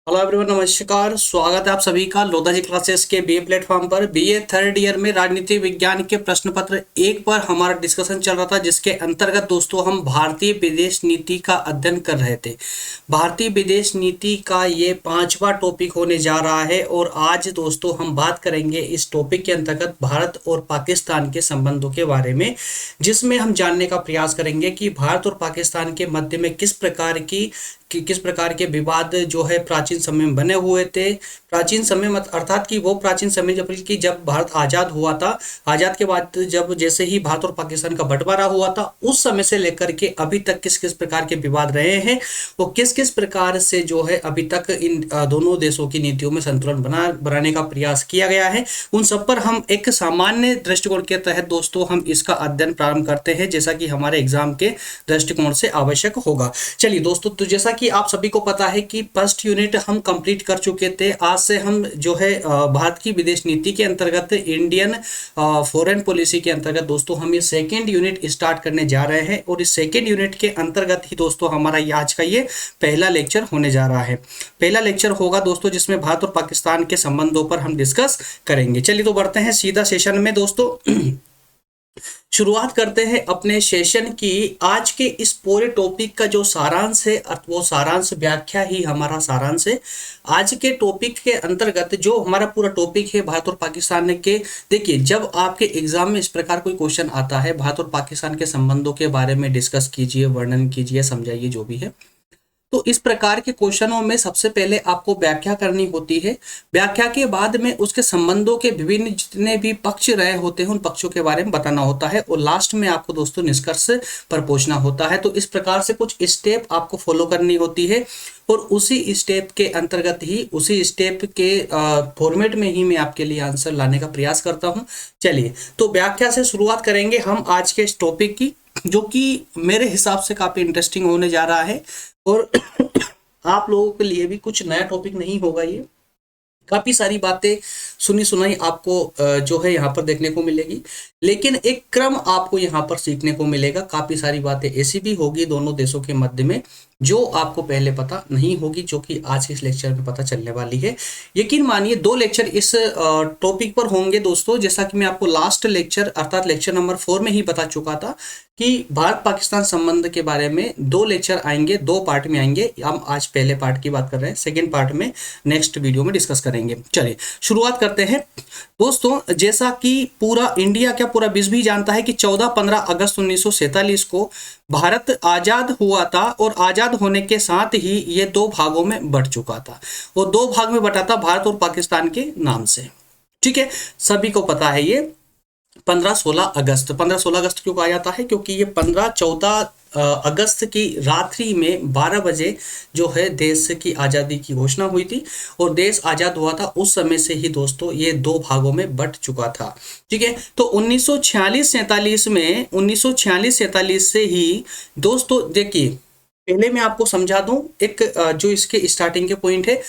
Hello everyone, नमस्कार। स्वागत है आप सभी का लोधा जी क्लासेस के बीए प्लेटफॉर्म पर। बीए थर्ड ईयर में राजनीति विज्ञान के प्रश्न पत्र एक पर हमारा डिस्कशन चल रहा था, जिसके अंतर्गत दोस्तों हम भारतीय विदेश नीति का अध्ययन कर रहे थे। भारतीय विदेश नीति का ये 5वां टॉपिक होने जा रहा है और आज दोस्तों हम बात करेंगे इस टॉपिक के अंतर्गत भारत और पाकिस्तान के संबंधों के बारे में, जिसमें हम जानने का प्रयास करेंगे कि भारत और पाकिस्तान के मध्य में किस प्रकार के विवाद जो है प्राचीन समय में बने हुए थे। प्राचीन समय मत अर्थात कि वो प्राचीन समय जब भारत आज़ाद हुआ था, आज़ाद के बाद जब जैसे ही भारत और पाकिस्तान का बंटवारा हुआ था, उस समय से लेकर के अभी तक किस किस प्रकार के विवाद रहे हैं, वो किस किस प्रकार से जो है अभी तक इन दोनों देशों की नीतियों में संतुलन बनाने का प्रयास किया गया है, उन सब पर हम एक सामान्य दृष्टिकोण के तहत दोस्तों हम इसका अध्ययन प्रारंभ करते हैं, जैसा कि हमारे एग्जाम के दृष्टिकोण से आवश्यक होगा। चलिए दोस्तों, तो जैसा कि आप सभी को पता है कि फर्स्ट यूनिट हम कंप्लीट कर चुके थे। आज से हम जो है भारत की विदेश नीति के अंतर्गत, इंडियन फॉरेन पॉलिसी के अंतर्गत दोस्तों हम ये सेकेंड यूनिट स्टार्ट करने जा रहे हैं और इस सेकेंड यूनिट के अंतर्गत ही दोस्तों हमारा आज का ये पहला लेक्चर होने जा रहा है। पहला लेक्चर होगा दोस्तों जिसमें भारत और पाकिस्तान के संबंधों पर हम डिस्कस करेंगे। चलिए तो बढ़ते हैं सीधा सेशन में दोस्तों। शुरुआत करते हैं अपने सेशन की। आज के इस पूरे टॉपिक का जो सारांश है, वो सारांश व्याख्या ही हमारा सारांश है। आज के टॉपिक के अंतर्गत जो हमारा पूरा टॉपिक है भारत और पाकिस्तान के, देखिए जब आपके एग्जाम में इस प्रकार कोई क्वेश्चन आता है, भारत और पाकिस्तान के संबंधों के बारे में डिस्कस कीजिए, वर्णन कीजिए, समझाइए, जो भी है, तो इस प्रकार के क्वेश्चनों में सबसे पहले आपको व्याख्या करनी होती है। व्याख्या के बाद में उसके संबंधों के विभिन्न जितने भी पक्ष रहे होते हैं, उन पक्षों के बारे में बताना होता है और लास्ट में आपको दोस्तों निष्कर्ष पर पहुंचना होता है। तो इस प्रकार से कुछ स्टेप आपको फॉलो करनी होती है और उसी स्टेप के अंतर्गत ही, उसी स्टेप के फॉर्मेट में ही मैं आपके लिए आंसर लाने का प्रयास करता हूँ। चलिए तो व्याख्या से शुरुआत करेंगे हम आज के इस टॉपिक की, जो कि मेरे हिसाब से काफी इंटरेस्टिंग होने जा रहा है और आप लोगों के लिए भी कुछ नया टॉपिक नहीं होगा। ये काफी सारी बातें सुनी सुनाई आपको जो है यहाँ पर देखने को मिलेगी, लेकिन एक क्रम आपको यहाँ पर सीखने को मिलेगा। काफी सारी बातें ऐसी भी होगी दोनों देशों के मध्य में जो आपको पहले पता नहीं होगी, जो कि आज के इस लेक्चर में पता चलने वाली है। यकीन मानिए 2 लेक्चर इस टॉपिक पर होंगे दोस्तों। जैसा कि मैं आपको लास्ट लेक्चर अर्थात लेक्चर नंबर 4 में ही बता चुका था कि भारत पाकिस्तान संबंध के बारे में 2 लेक्चर आएंगे, 2 पार्ट में आएंगे। हम आज पहले पार्ट की बात कर रहे हैं, सेकेंड पार्ट में नेक्स्ट वीडियो में डिस्कस करेंगे। चलिए शुरुआत करते हैं दोस्तों। जैसा कि पूरा इंडिया, क्या पूरा विश्व भी जानता है कि 14-15 अगस्त 1947 को भारत आजाद हुआ था और आजाद होने के साथ ही ये 2 भागों में बंट चुका था और 2 भाग में बटा था भारत और पाकिस्तान के नाम से। ठीक है, सभी को पता है ये 15-16 अगस्त क्यों कहा जाता है, क्योंकि ये 15-14 अगस्त की रात्रि में 12 बजे जो है देश की आज़ादी की घोषणा हुई थी और देश आज़ाद हुआ था। उस समय से ही दोस्तों ये 2 भागों में बंट चुका था। ठीक है, तो 1946-47 से ही दोस्तों, देखिए पहले मैं आपको समझा दूं एक जो इसके स्टार्टिंग के पॉइंट है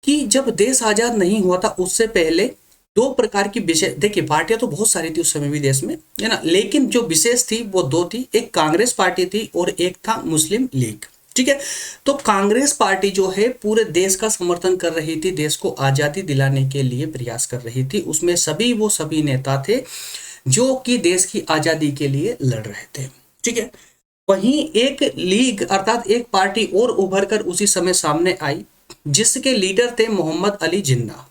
कि जब देश आज़ाद नहीं हुआ था उससे पहले 2 प्रकार की विशेष, देखिए पार्टियां तो बहुत सारी थी उस समय भी देश में, है ना, लेकिन जो विशेष थी वो 2 थी। एक कांग्रेस पार्टी थी और एक था मुस्लिम लीग। ठीक है, तो कांग्रेस पार्टी जो है पूरे देश का समर्थन कर रही थी, देश को आज़ादी दिलाने के लिए प्रयास कर रही थी। उसमें सभी नेता थे जो कि देश की आज़ादी के लिए लड़ रहे थे। ठीक है, वहीं एक लीग अर्थात एक पार्टी और उभर कर उसी समय सामने आई, जिसके लीडर थे मोहम्मद अली जिन्ना।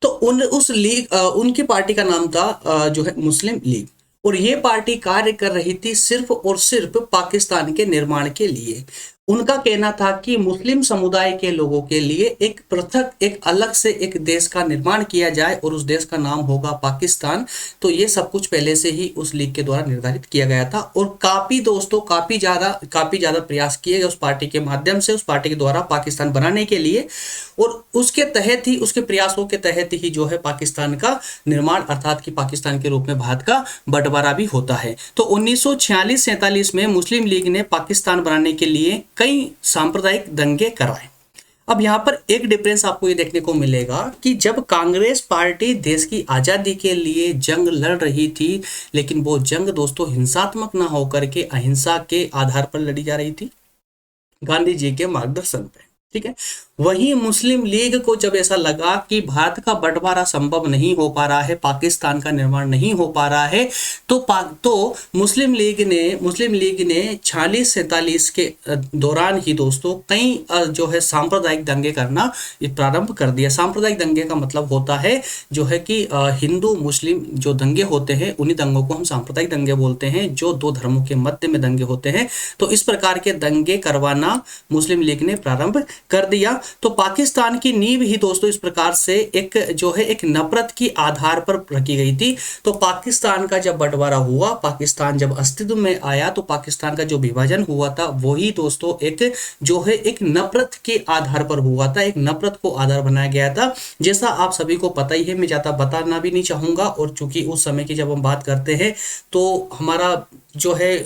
तो उस लीग उनकी पार्टी का नाम था जो है मुस्लिम लीग, और ये पार्टी कार्य कर रही थी सिर्फ और सिर्फ पाकिस्तान के निर्माण के लिए। उनका कहना था कि मुस्लिम समुदाय के लोगों के लिए एक पृथक, एक अलग से एक देश का निर्माण किया जाए और उस देश का नाम होगा पाकिस्तान। तो ये सब कुछ पहले से ही उस लीग के द्वारा निर्धारित किया गया था और काफी दोस्तों काफी ज्यादा प्रयास किए गए उस पार्टी के माध्यम से, उस पार्टी के द्वारा पाकिस्तान बनाने के लिए, और उसके तहत ही, उसके प्रयासों के तहत ही जो है पाकिस्तान का निर्माण अर्थात कि पाकिस्तान के रूप में भारत का बंटवारा भी होता है। तो 1946-47 में मुस्लिम लीग ने पाकिस्तान बनाने के लिए कई सांप्रदायिक दंगे कराए। अब यहाँ पर एक डिफरेंस आपको ये देखने को मिलेगा कि जब कांग्रेस पार्टी देश की आज़ादी के लिए जंग लड़ रही थी, लेकिन वो जंग दोस्तों हिंसात्मक ना होकर के अहिंसा के आधार पर लड़ी जा रही थी, गांधी जी के मार्गदर्शन पे। ठीक है। वहीं मुस्लिम लीग को जब ऐसा लगा कि भारत का बंटवारा संभव नहीं हो पा रहा है, पाकिस्तान का निर्माण नहीं हो पा रहा है, तो मुस्लिम लीग ने 46-47 के दौरान ही दोस्तों कई जो है सांप्रदायिक दंगे करना प्रारंभ कर दिया। सांप्रदायिक दंगे का मतलब होता है जो है कि हिंदू मुस्लिम जो दंगे होते हैं उन्हीं दंगों को हम सांप्रदायिक दंगे बोलते हैं, जो दो धर्मों के मध्य में दंगे होते हैं। तो इस प्रकार के दंगे करवाना मुस्लिम लीग ने प्रारंभ कर दिया। तो पाकिस्तान की नींव ही दोस्तों इस प्रकार से एक जो है एक नफरत की आधार पर रखी गई थी। तो पाकिस्तान का जब बंटवारा हुआ, पाकिस्तान जब अस्तित्व में आया, तो पाकिस्तान का जो विभाजन हुआ था वही दोस्तों एक जो है एक नफरत के आधार पर हुआ था, एक नफरत को आधार बनाया गया था। जैसा आप सभी को पता ही है, मैं ज्यादा बताना भी नहीं चाहूंगा। और चूंकि उस समय की जब हम बात करते हैं तो हमारा जो है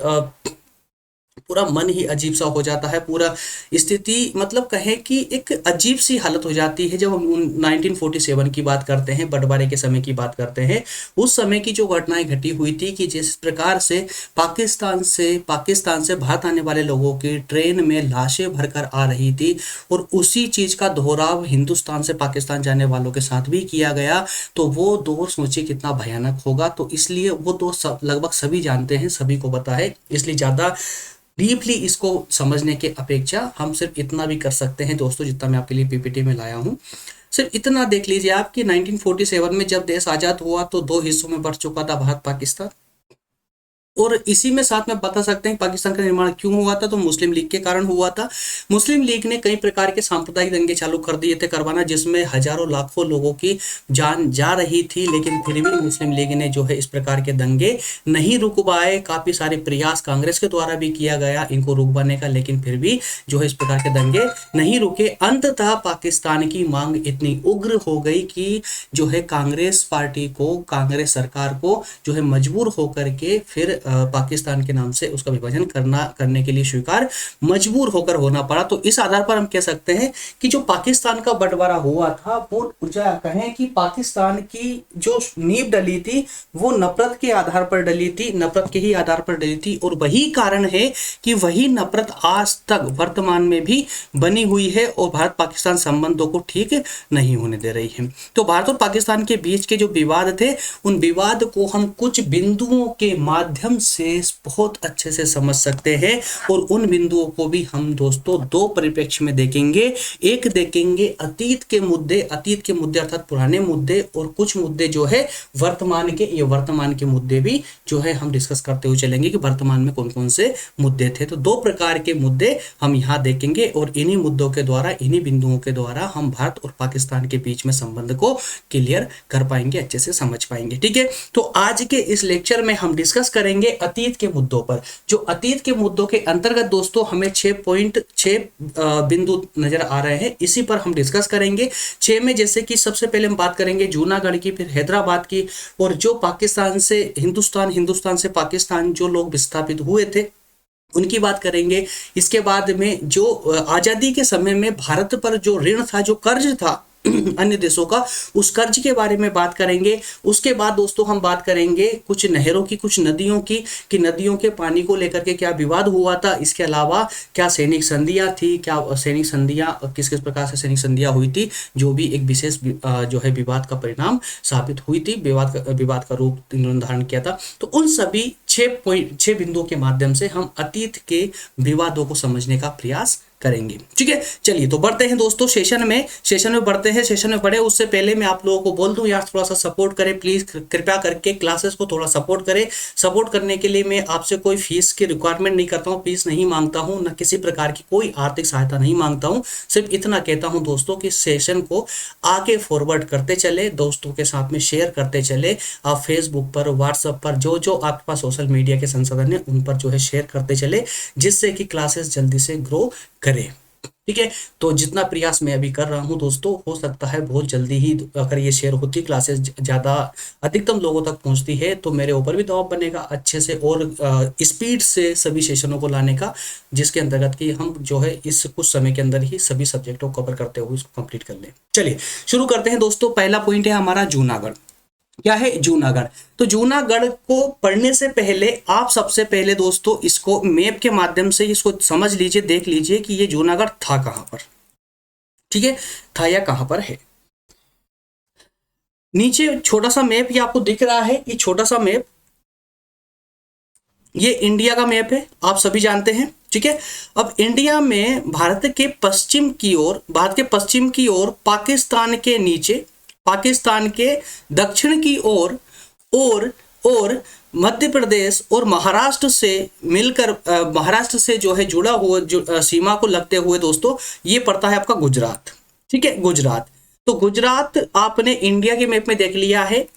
पूरा मन ही अजीब सा हो जाता है, पूरा स्थिति मतलब कहें कि एक अजीब सी हालत हो जाती है जब हम 1947 की बात करते हैं, बंटवारे के समय की बात करते हैं। उस समय की जो घटनाएं घटी हुई थी कि जिस प्रकार से पाकिस्तान से भारत आने वाले लोगों की ट्रेन में लाशें भरकर आ रही थी, और उसी चीज का दोहराव हिंदुस्तान से पाकिस्तान जाने वालों के साथ भी किया गया। तो वो दौर सोचिए कितना भयानक होगा। तो इसलिए वो दौर लगभग सभी जानते हैं, सभी को पता है, इसलिए ज्यादा डीपली इसको समझने के अपेक्षा हम सिर्फ इतना भी कर सकते हैं दोस्तों, जितना मैं आपके लिए पीपीटी में लाया हूं। सिर्फ इतना देख लीजिए आप कि 1947 में जब देश आजाद हुआ तो दो हिस्सों में बंट चुका था भारत पाकिस्तान। और इसी में साथ में बता सकते हैं पाकिस्तान का निर्माण क्यों हुआ था, तो मुस्लिम लीग के कारण हुआ था। मुस्लिम लीग ने कई प्रकार के सांप्रदायिक दंगे चालू कर दिए थे करवाना, जिसमें हजारों लाखों लोगों की जान जा रही थी, लेकिन फिर भी मुस्लिम लीग ने जो है इस प्रकार के दंगे नहीं रुकवाए। काफी सारे प्रयास कांग्रेस के द्वारा भी किया गया इनको रुकवाने का, लेकिन फिर भी जो है इस प्रकार के दंगे नहीं रुके। अंततः पाकिस्तान की मांग इतनी उग्र हो गई कि जो है कांग्रेस पार्टी को, कांग्रेस सरकार को जो है मजबूर होकर के फिर पाकिस्तान के नाम से उसका विभाजन करने के लिए स्वीकार मजबूर होकर होना पड़ा। तो इस आधार पर हम कह सकते हैं कि जो पाकिस्तान का बंटवारा हुआ था वो कहें कि पाकिस्तान की जो नींव डली थी वो नफरत के आधार पर डली थी, नफरत के ही आधार पर डली थी। और वही कारण है कि वही नफरत आज तक वर्तमान में भी बनी हुई है और भारत पाकिस्तान संबंधों को ठीक नहीं होने दे रही है। तो भारत और पाकिस्तान के बीच के जो विवाद थे, उन विवाद को हम कुछ बिंदुओं के माध्यम से बहुत अच्छे से समझ सकते हैं, और उन बिंदुओं को भी हम दोस्तों दो परिप्रेक्ष्य में देखेंगे। एक देखेंगे अतीत के मुद्दे अर्थात पुराने मुद्दे, और कुछ मुद्दे जो है वर्तमान के मुद्दे भी जो है हम डिस्कस करते हुए चलेंगे कि वर्तमान में कौन कौन से मुद्दे थे। तो दो प्रकार के मुद्दे हम यहाँ देखेंगे, और इन्हीं मुद्दों के द्वारा, इन्हीं बिंदुओं के द्वारा हम भारत और पाकिस्तान के बीच में संबंध को क्लियर कर पाएंगे, अच्छे से समझ पाएंगे। ठीक है, तो आज के इस लेक्चर में हम डिस्कस करेंगे अतीत के मुद्दों पर। जो अतीत के मुद्दों के अंतर्गत दोस्तों हमें 6.6 बिंदु नजर आ रहे हैं, इसी पर हम डिस्कस करेंगे। 6 में जैसे कि सबसे पहले हम बात करेंगे जूनागढ़ की, फिर हैदराबाद की, और जो पाकिस्तान से हिंदुस्तान से पाकिस्तान जो लोग विस्थापित हुए थे उनकी बात करेंगे। इसके बाद में जो आजादी के समय में भारत पर जो ऋण था, जो कर्ज था अन्य देशों का, उस कर्ज के बारे में बात करेंगे। उसके बाद दोस्तों हम बात करेंगे कुछ नहरों की, कुछ नदियों की, कि नदियों के पानी को लेकर के क्या विवाद हुआ था। इसके अलावा क्या सैनिक संधियां थी, क्या सैनिक संधियां किस किस प्रकार से सैनिक संधियां हुई थी, जो भी एक विशेष जो है विवाद का परिणाम साबित हुई थी, विवाद का रूप इन्होंने धारण किया था। तो उन सभी 6 बिंदुओं के माध्यम से हम अतीत के विवादों को समझने का प्रयास करेंगे। ठीक है, चलिए तो बढ़ते हैं दोस्तों सेशन में बढ़ते हैं। सेशन में बढ़े उससे पहले मैं आप लोगों को बोल दूं यार, थोड़ा सा सपोर्ट करें प्लीज, कृपया करके क्लासेस को थोड़ा सपोर्ट करें। सपोर्ट करने के लिए मैं आपसे कोई फीस की रिक्वायरमेंट नहीं करता हूं, फीस नहीं मांगता हूं, न किसी प्रकार की कोई आर्थिक सहायता नहीं मांगता हूं। सिर्फ इतना कहता हूं दोस्तों कि सेशन को आगे फॉरवर्ड करते चले, दोस्तों के साथ में शेयर करते चले। आप फेसबुक पर, व्हाट्सएप पर, जो जो आपके पास सोशल मीडिया के संसाधन है उन पर जो है शेयर करते चले, जिससे कि क्लासेस जल्दी से ग्रो करें। ठीक है, तो जितना प्रयास मैं अभी कर रहा हूं दोस्तों, हो सकता है बहुत जल्दी ही अगर ये शेयर होती, क्लासेस ज़्यादा अधिकतम लोगों तक पहुंचती है, तो मेरे ऊपर भी दबाव बनेगा अच्छे से और स्पीड से सभी सेशनों को लाने का, जिसके अंतर्गत कि हम जो है इस कुछ समय के अंदर ही सभी सब्जेक्टों को कवर करते हुए इसको कंप्लीट कर लें। चलिए शुरू करते हैं दोस्तों। पहला पॉइंट है हमारा जूनागढ़। क्या है जूनागढ़? तो जूनागढ़ को पढ़ने से पहले आप सबसे पहले दोस्तों इसको मैप के माध्यम से इसको समझ लीजिए, देख लीजिए कि ये जूनागढ़ था कहां पर। ठीक है, था या कहां पर है। नीचे छोटा सा मैप ये आपको दिख रहा है, ये छोटा सा मैप, ये इंडिया का मैप है, आप सभी जानते हैं। ठीक है, अब इंडिया में भारत के पश्चिम की ओर, भारत के पश्चिम की ओर पाकिस्तान के नीचे, पाकिस्तान के दक्षिण की ओर और मध्य प्रदेश और महाराष्ट्र से मिलकर महाराष्ट्र से जो है जुड़ा हुआ, जो सीमा को लगते हुए दोस्तों, ये पड़ता है आपका गुजरात। ठीक है, गुजरात। तो गुजरात आपने इंडिया के मैप में देख लिया है।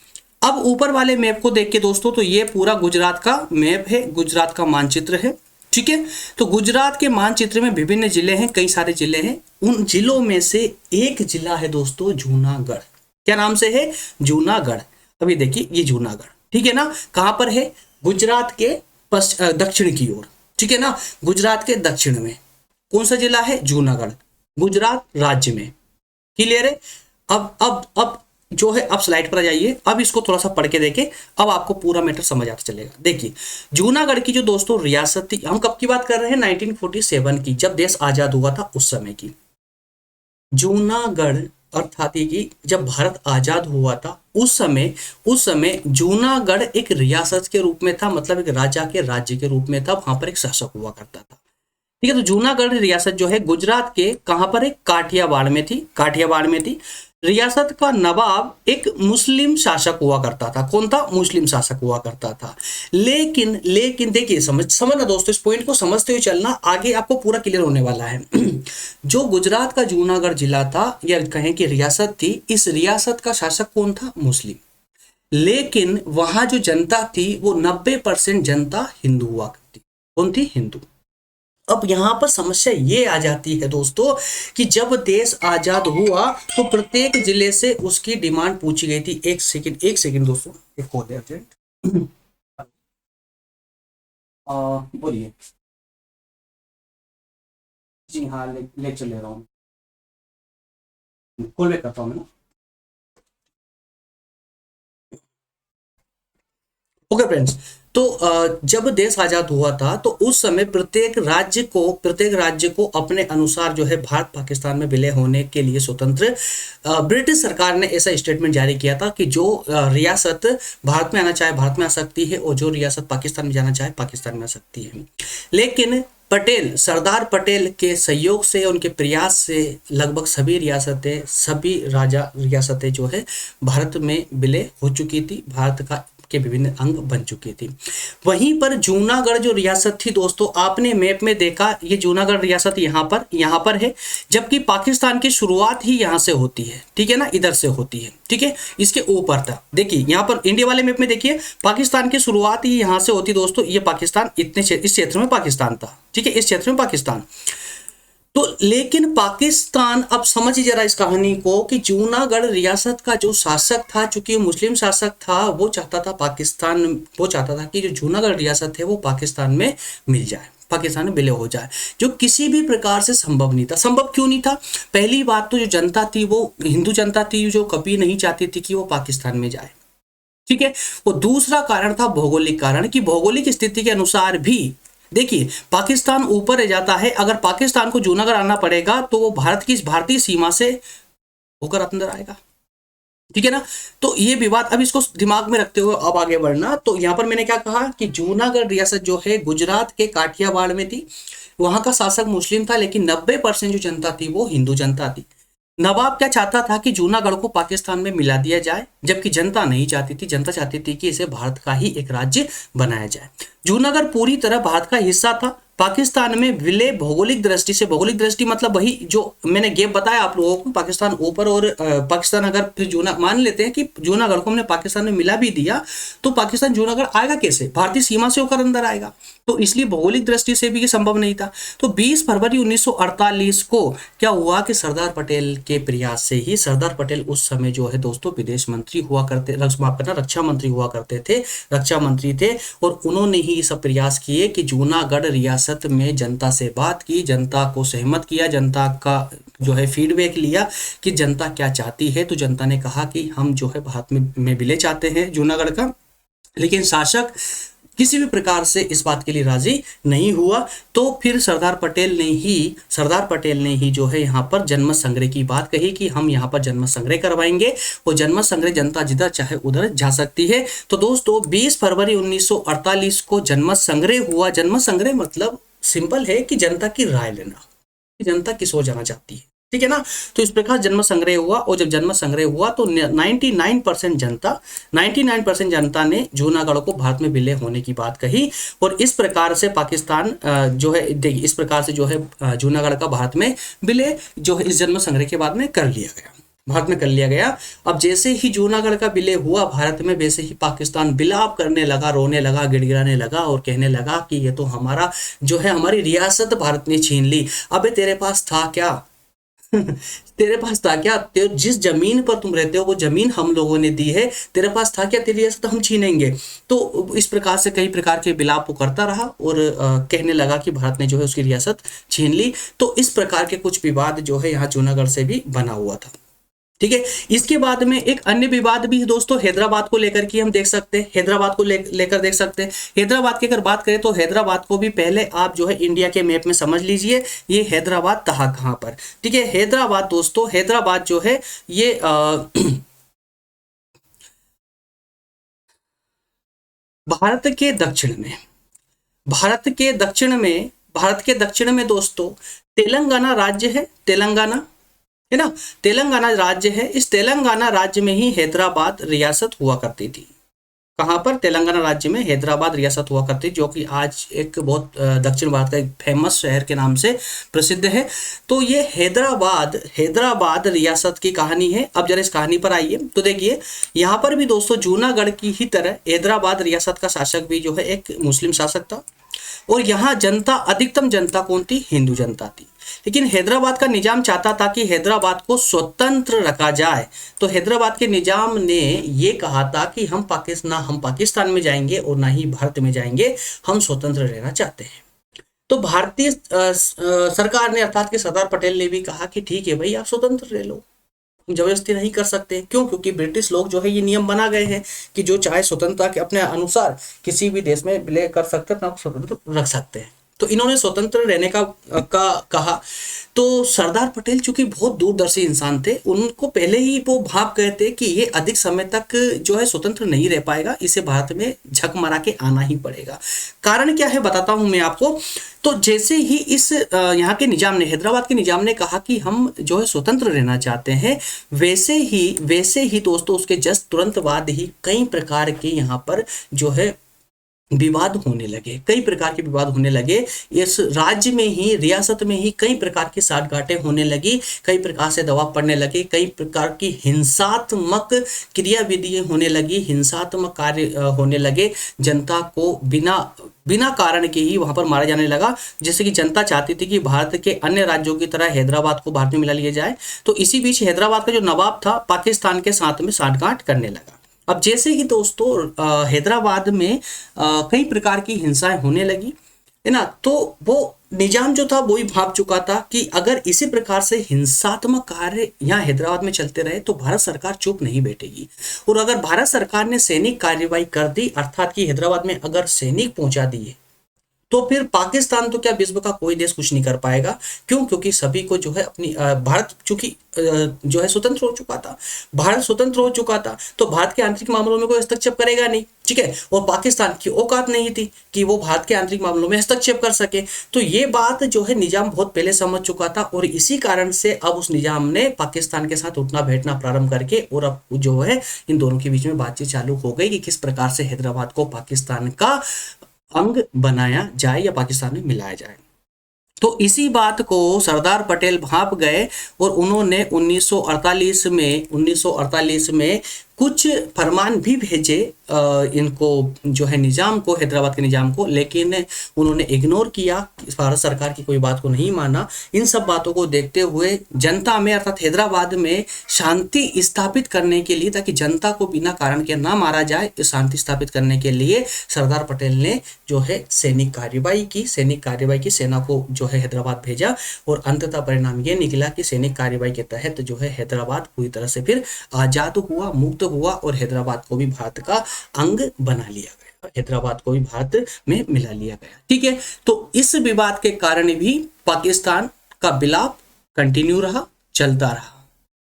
अब ऊपर वाले मैप को देख के दोस्तों, तो ये पूरा गुजरात का मैप है, गुजरात का मानचित्र है। ठीक है, तो गुजरात के मानचित्र में विभिन्न जिले हैं, कई सारे जिले हैं। उन जिलों में से एक जिला है दोस्तों जूनागढ़। क्या नाम से है? जूनागढ़। अभी देखिए ये जूनागढ़, ठीक है ना, कहां पर है? गुजरात के दक्षिण की ओर। ठीक है ना, गुजरात के दक्षिण में कौन सा जिला है? जूनागढ़, गुजरात राज्य में। क्लियर है? अब जो है, अब स्लाइड पर आ जाइए। अब इसको थोड़ा सा पढ़ के देखें, अब आपको पूरा मैटर समझ आता चलेगा। देखिए, जूनागढ़ की जो दोस्तों रियासत थी, हम कब की बात कर रहे हैं? 1947 की, जब देश आजाद हुआ था उस समय की। जूनागढ़ अर्थात कि जब भारत आजाद हुआ था उस समय जूनागढ़ एक रियासत के रूप में था, मतलब एक राजा के राज्य के रूप में था, वहां पर एक शासक हुआ करता था। ठीक है, तो जूनागढ़ रियासत जो है गुजरात के कहां पर है? काठियावाड़ में थी, काठियावाड़ में थी। रियासत का नवाब एक मुस्लिम शासक हुआ करता था। कौन था? मुस्लिम शासक हुआ करता था। लेकिन देखिए, समझना दोस्तों, इस पॉइंट को समझते हुए चलना, आगे आपको पूरा क्लियर होने वाला है। जो गुजरात का जूनागढ़ जिला था, या कहें कि रियासत थी, इस रियासत का शासक कौन था? मुस्लिम। लेकिन वहां जो जनता थी वो 90% जनता हिंदू हुआ करती। कौन थी? हिंदू। अब यहां पर समस्या ये आ जाती है दोस्तों कि जब देश आजाद हुआ तो प्रत्येक जिले से उसकी डिमांड पूछी गई थी। एक सेकंड दोस्तों, एक कॉल है अर्जेंट। बोलिए। जी हाँ, लेक्चर ले रहा हूँ, कॉल बैक करता हूँ मैं ना। ओके फ्रेंड्स, तो जब देश आजाद हुआ था तो उस समय प्रत्येक राज्य को अपने अनुसार जो है भारत पाकिस्तान में विलय होने के लिए स्वतंत्र, ब्रिटिश सरकार ने ऐसा स्टेटमेंट जारी किया था कि जो रियासत भारत में आना चाहे भारत में आ सकती है, और जो रियासत पाकिस्तान में जाना चाहे पाकिस्तान में आ सकती है। लेकिन सरदार पटेल के सहयोग से, उनके प्रयास से लगभग सभी रियासतें जो है भारत में विलय हो चुकी थी, भारत के विभिन्न अंग बन चुकी थी। वहीं पर जूनागढ़ जो रियासत थी दोस्तों, आपने मैप में देखा, ये जूनागढ़ रियासत यहाँ पर है, जबकि पाकिस्तान की शुरुआत ही यहाँ से होती है। ठीक है ना, इधर से होती है। ठीक है, इसके ऊपर था। देखिए यहाँ पर इंडिया वाले मैप में देखिए, पाकिस्तान की शुरुआत ही यहाँ से होती दोस्तों। ये पाकिस्तान, इस क्षेत्र में पाकिस्तान था। ठीक है, इस क्षेत्र में पाकिस्तान। तो लेकिन पाकिस्तान, अब समझिए जरा इस कहानी को, कि जूनागढ़ रियासत का जो शासक था, चूंकि मुस्लिम शासक था, वो चाहता था कि जो जूनागढ़ रियासत है वो पाकिस्तान में मिल जाए, पाकिस्तान में विलय हो जाए, जो किसी भी प्रकार से संभव नहीं था। संभव क्यों नहीं था? पहली बात तो जो जनता थी वो हिंदू जनता थी, जो कभी नहीं चाहती थी कि वो पाकिस्तान में जाए। ठीक है, वो दूसरा कारण था भौगोलिक कारण, कि भौगोलिक स्थिति के अनुसार भी देखिए पाकिस्तान ऊपर रह जाता है। अगर पाकिस्तान को जूनागढ़ आना पड़ेगा तो वो भारतीय सीमा से होकर अंदर आएगा। ठीक है ना, तो ये विवाद, अब इसको दिमाग में रखते हुए अब आगे बढ़ना। तो यहां पर मैंने क्या कहा कि जूनागढ़ रियासत जो है गुजरात के काठियावाड़ में थी, वहां का शासक मुस्लिम था, लेकिन 90% जो जनता थी वो हिंदू जनता थी। नवाब क्या चाहता था कि जूनागढ़ को पाकिस्तान में मिला दिया जाए, जबकि जनता नहीं चाहती थी। जनता चाहती थी कि इसे भारत का ही एक राज्य बनाया जाए। जूनागढ़ पूरी तरह भारत का हिस्सा था। पाकिस्तान में विलय भौगोलिक दृष्टि मतलब वही जो मैंने गैप बताया आप लोगों को, पाकिस्तान ऊपर और पाकिस्तान, अगर फिर मान लेते हैं कि जूनागढ़ को हमने पाकिस्तान में मिला भी दिया, तो पाकिस्तान जूनागढ़ आएगा कैसे? भारतीय सीमा से होकर अंदर आएगा। तो इसलिए भौगोलिक दृष्टि से भी ये संभव नहीं था। तो 20 फरवरी 1948 को क्या हुआ कि सरदार पटेल के प्रयास से ही, सरदार पटेल उस समय जो है दोस्तों विदेश मंत्री हुआ करते, रक्षा मंत्री हुआ करते थे, रक्षा मंत्री थे, और उन्होंने ही सब प्रयास किए कि जूनागढ़ रियासत में जनता से बात की, जनता को सहमत किया, जनता का जो है फीडबैक लिया कि जनता क्या चाहती है। तो जनता ने कहा कि हम जो है भारत में विलय चाहते हैं जूनागढ़ का। लेकिन शासक किसी भी प्रकार से इस बात के लिए राजी नहीं हुआ। तो फिर सरदार पटेल ने ही जो है यहाँ पर जन्म संग्रह की बात कही कि हम यहाँ पर जन्म संग्रह करवाएंगे और जन्म संग्रह जनता जिधर चाहे उधर जा सकती है। तो दोस्तों 20 फरवरी 1948 को जन्म संग्रह हुआ। जन्म संग्रह मतलब सिंपल है कि जनता की राय लेना, कि जनता किस ओर जाना चाहती है, ठीक है ना। तो इस प्रकार जन्म संग्रह हुआ और जब जन्म संग्रह हुआ तो 99% जनता ने जूनागढ़ को भारत में विलय होने की बात कही। और इस प्रकार से पाकिस्तान जो है, देखिए इस प्रकार से जो है जूनागढ़ का भारत में विलय जो है इस जन्म संग्रह के बाद में कर लिया गया, भारत में कर लिया गया। अब जैसे ही जूनागढ़ का विलय हुआ भारत में, वैसे ही पाकिस्तान विलाप करने लगा, रोने लगा, गिड़गिड़ाने लगा और कहने लगा कि ये तो हमारा जो है हमारी रियासत भारत ने छीन ली। अबे तेरे पास था क्या? तेरे पास था क्या? जिस जमीन पर तुम रहते हो वो जमीन हम लोगों ने दी है, तेरे पास था क्या? तेरी रियासत हम छीनेंगे। तो इस प्रकार से कई प्रकार के विलाप वो करता रहा और कहने लगा कि भारत ने जो है उसकी रियासत छीन ली। तो इस प्रकार के कुछ विवाद जो है यहाँ जूनागढ़ से भी बना हुआ था, ठीक है। इसके बाद में एक अन्य विवाद भी दोस्तों हैदराबाद को लेकर के हम देख सकते हैं, हैदराबाद को लेकर देख सकते हैं। हैदराबाद की अगर बात करें तो हैदराबाद को भी पहले आप जो है इंडिया के मैप में समझ लीजिए, ये हैदराबाद था कहाँ पर, ठीक है। हैदराबाद दोस्तों, हैदराबाद जो है ये भारत के दक्षिण में, भारत के दक्षिण में दोस्तों तेलंगाना राज्य है, तेलंगाना है ना, तेलंगाना राज्य है। इस तेलंगाना राज्य में ही हैदराबाद रियासत हुआ करती थी। कहाँ पर? तेलंगाना राज्य में हैदराबाद रियासत हुआ करती, जो कि आज एक बहुत दक्षिण भारत का एक फेमस शहर के नाम से प्रसिद्ध है। तो ये हैदराबाद रियासत की कहानी है। अब जरा इस कहानी पर आइए तो देखिए, यहाँ पर भी दोस्तों जूनागढ़ की ही तरह हैदराबाद रियासत का शासक भी जो है एक मुस्लिम शासक था और यहाँ जनता, अधिकतम जनता कौन थी? हिंदू जनता थी। लेकिन हैदराबाद का निजाम चाहता था कि हैदराबाद को स्वतंत्र रखा जाए। तो हैदराबाद के निजाम ने ये कहा था कि हम पाकिस्तान में जाएंगे और ना ही भारत में जाएंगे, हम स्वतंत्र रहना चाहते हैं। तो भारतीय सरकार ने अर्थात कि सरदार पटेल ने भी कहा कि ठीक है भाई, आप स्वतंत्र रह लो, जबरदस्ती नहीं कर सकते। क्यों? क्योंकि ब्रिटिश लोग जो है ये नियम बना गए हैं कि जो चाहे स्वतंत्रता के अपने अनुसार किसी भी देश में विलय कर सकते हैं, अपना स्वतंत्र रख सकते हैं। तो इन्होंने स्वतंत्र रहने का कहा। तो सरदार पटेल चूंकि बहुत दूरदर्शी इंसान थे, उनको पहले ही वो भाप गए थे कि ये अधिक समय तक जो है स्वतंत्र नहीं रह पाएगा, इसे भारत में झक मारा के आना ही पड़ेगा। कारण क्या है बताता हूं मैं आपको। तो जैसे ही इस यहाँ के निजाम ने, हैदराबाद के निजाम ने कहा कि हम जो है स्वतंत्र रहना चाहते हैं, वैसे ही दोस्तों उसके जस्ट तुरंत बाद ही कई प्रकार के यहाँ पर जो है विवाद होने लगे, कई प्रकार के विवाद होने लगे। इस राज्य में ही, रियासत में ही कई प्रकार की साठगांठें होने लगी, कई प्रकार से दबाव पड़ने लगे, कई प्रकार की हिंसात्मक क्रियाविधियां होने लगी, हिंसात्मक कार्य होने लगे। जनता को बिना कारण के ही वहां पर मारा जाने लगा। जैसे कि जनता चाहती थी कि भारत के अन्य राज्यों की तरह हैदराबाद को भारत में मिला लिया जाए। तो इसी बीच हैदराबाद का जो नवाब था पाकिस्तान के साथ में साठगांठ करने लगा। अब जैसे ही दोस्तों हैदराबाद में कई प्रकार की हिंसाएं होने लगी, है ना, तो वो निजाम जो था वो ही भाप चुका था कि अगर इसी प्रकार से हिंसात्मक कार्य यहाँ हैदराबाद में चलते रहे तो भारत सरकार चुप नहीं बैठेगी। और अगर भारत सरकार ने सैनिक कार्रवाई कर दी, अर्थात कि हैदराबाद में अगर सैनिक पहुंचा दिए, तो फिर पाकिस्तान तो क्या विश्व का कोई देश कुछ नहीं कर पाएगा। क्यों? क्योंकि सभी को जो है अपनी भारत चूंकि जो है स्वतंत्र हो चुका था, भारत स्वतंत्र हो चुका था, तो भारत के आंतरिक मामलों में कोई हस्तक्षेप करेगा नहीं, ठीक है। और पाकिस्तान की औकात नहीं थी कि वो भारत के आंतरिक मामलों में हस्तक्षेप कर सके। तो ये बात जो है निजाम बहुत पहले समझ चुका था और इसी कारण से अब उस निजाम ने पाकिस्तान के साथ उठना बैठना प्रारंभ करके और अब जो है इन दोनों के बीच में बातचीत चालू हो गई कि किस प्रकार से हैदराबाद को पाकिस्तान का अंग बनाया जाए या पाकिस्तान में मिलाया जाए। तो इसी बात को सरदार पटेल भाप गए और उन्होंने 1948 में कुछ फरमान भी भेजे इनको जो है निजाम को, हैदराबाद के निजाम को, लेकिन उन्होंने इग्नोर किया, भारत सरकार की कोई बात को नहीं माना। इन सब बातों को देखते हुए जनता में अर्थात हैदराबाद में शांति स्थापित करने के लिए, ताकि जनता को बिना कारण के ना मारा जाए, शांति स्थापित करने के लिए सरदार पटेल ने जो है सैनिक कार्रवाई की, सेना को जो है हैदराबाद भेजा और अंततः परिणाम ये निकला कि सैनिक कार्रवाई के तहत जो है हैदराबाद पूरी तरह से फिर आजाद हुआ, मुक्त हुआ और हैदराबाद को भी भारत का अंग बना लिया गया। हैदराबाद को भी भारत में मिला लिया गया। ठीक है, तो इस विवाद के कारण भी पाकिस्तान का विलाप कंटिन्यू रहा, चलता रहा।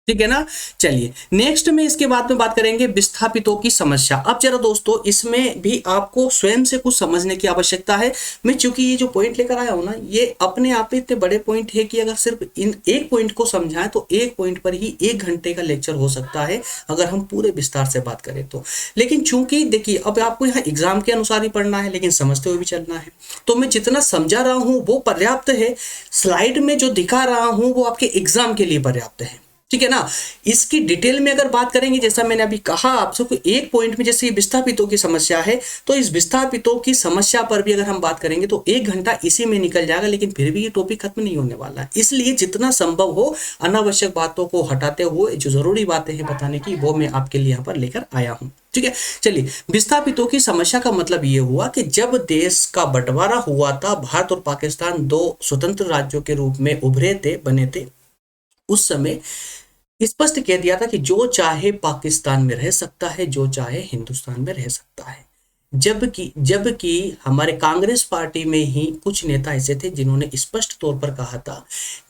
ठीक है ना। चलिए नेक्स्ट में इसके बाद में बात करेंगे विस्थापितों की समस्या। अब जरा दोस्तों इसमें भी आपको स्वयं से कुछ समझने की आवश्यकता है। मैं चूंकि ये जो पॉइंट लेकर आया हूं ना, ये अपने आप में इतने बड़े पॉइंट है कि अगर सिर्फ इन एक पॉइंट को समझाएं तो एक पॉइंट पर ही 1 घंटे का लेक्चर हो सकता है अगर हम पूरे विस्तार से बात करें तो। लेकिन चूंकि देखिए अब आपको यहाँ एग्जाम के अनुसार ही पढ़ना है, लेकिन समझते हुए भी चलना है, तो मैं जितना समझा रहा हूं वो पर्याप्त है। स्लाइड में जो दिखा रहा हूं वो आपके एग्जाम के लिए पर्याप्त है। ठीक है ना। इसकी डिटेल में अगर बात करेंगे, जैसा मैंने अभी कहा आपसे कि एक पॉइंट में जैसे विस्थापितों की समस्या है, तो इस विस्थापितों की समस्या पर भी अगर हम बात करेंगे तो 1 घंटा इसी में निकल जाएगा, लेकिन फिर भी ये टॉपिक खत्म नहीं होने वाला है। इसलिए जितना संभव हो अनावश्यक बातों को हटाते हुए जो जरूरी बातें हैं बताने की, वो मैं आपके लिए यहाँ पर लेकर आया हूँ। ठीक है, चलिए विस्थापितों की समस्या का मतलब ये हुआ कि जब देश का बंटवारा हुआ था, भारत और पाकिस्तान 2 स्वतंत्र राज्यों के रूप में उभरे थे, बने थे, उस समय स्पष्ट कह दिया था कि जो चाहे पाकिस्तान में रह सकता है, जो चाहे हिंदुस्तान में रह सकता है। जबकि हमारे कांग्रेस पार्टी में ही कुछ नेता ऐसे थे जिन्होंने स्पष्ट तौर पर कहा था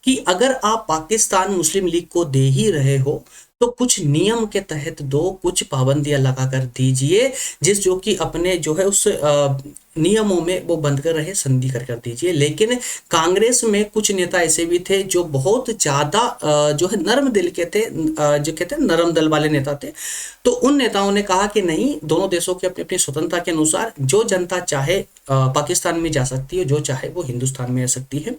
कि अगर आप पाकिस्तान मुस्लिम लीग को दे ही रहे हो तो कुछ नियम के तहत दो, कुछ पाबंदियां लगा कर दीजिए, जो कि अपने जो है उस नियमों में वो बंद कर रहे, संधि कर दीजिए। लेकिन कांग्रेस में कुछ नेता ऐसे भी थे जो बहुत ज्यादा जो है नरम दिल के थे, जो कहते हैं नरम दल वाले नेता थे। तो उन नेताओं ने कहा कि नहीं, दोनों देशों की अपनी अपनी स्वतंत्रता के अनुसार जो जनता चाहे पाकिस्तान में जा सकती है, जो चाहे वो हिंदुस्तान में रह सकती है।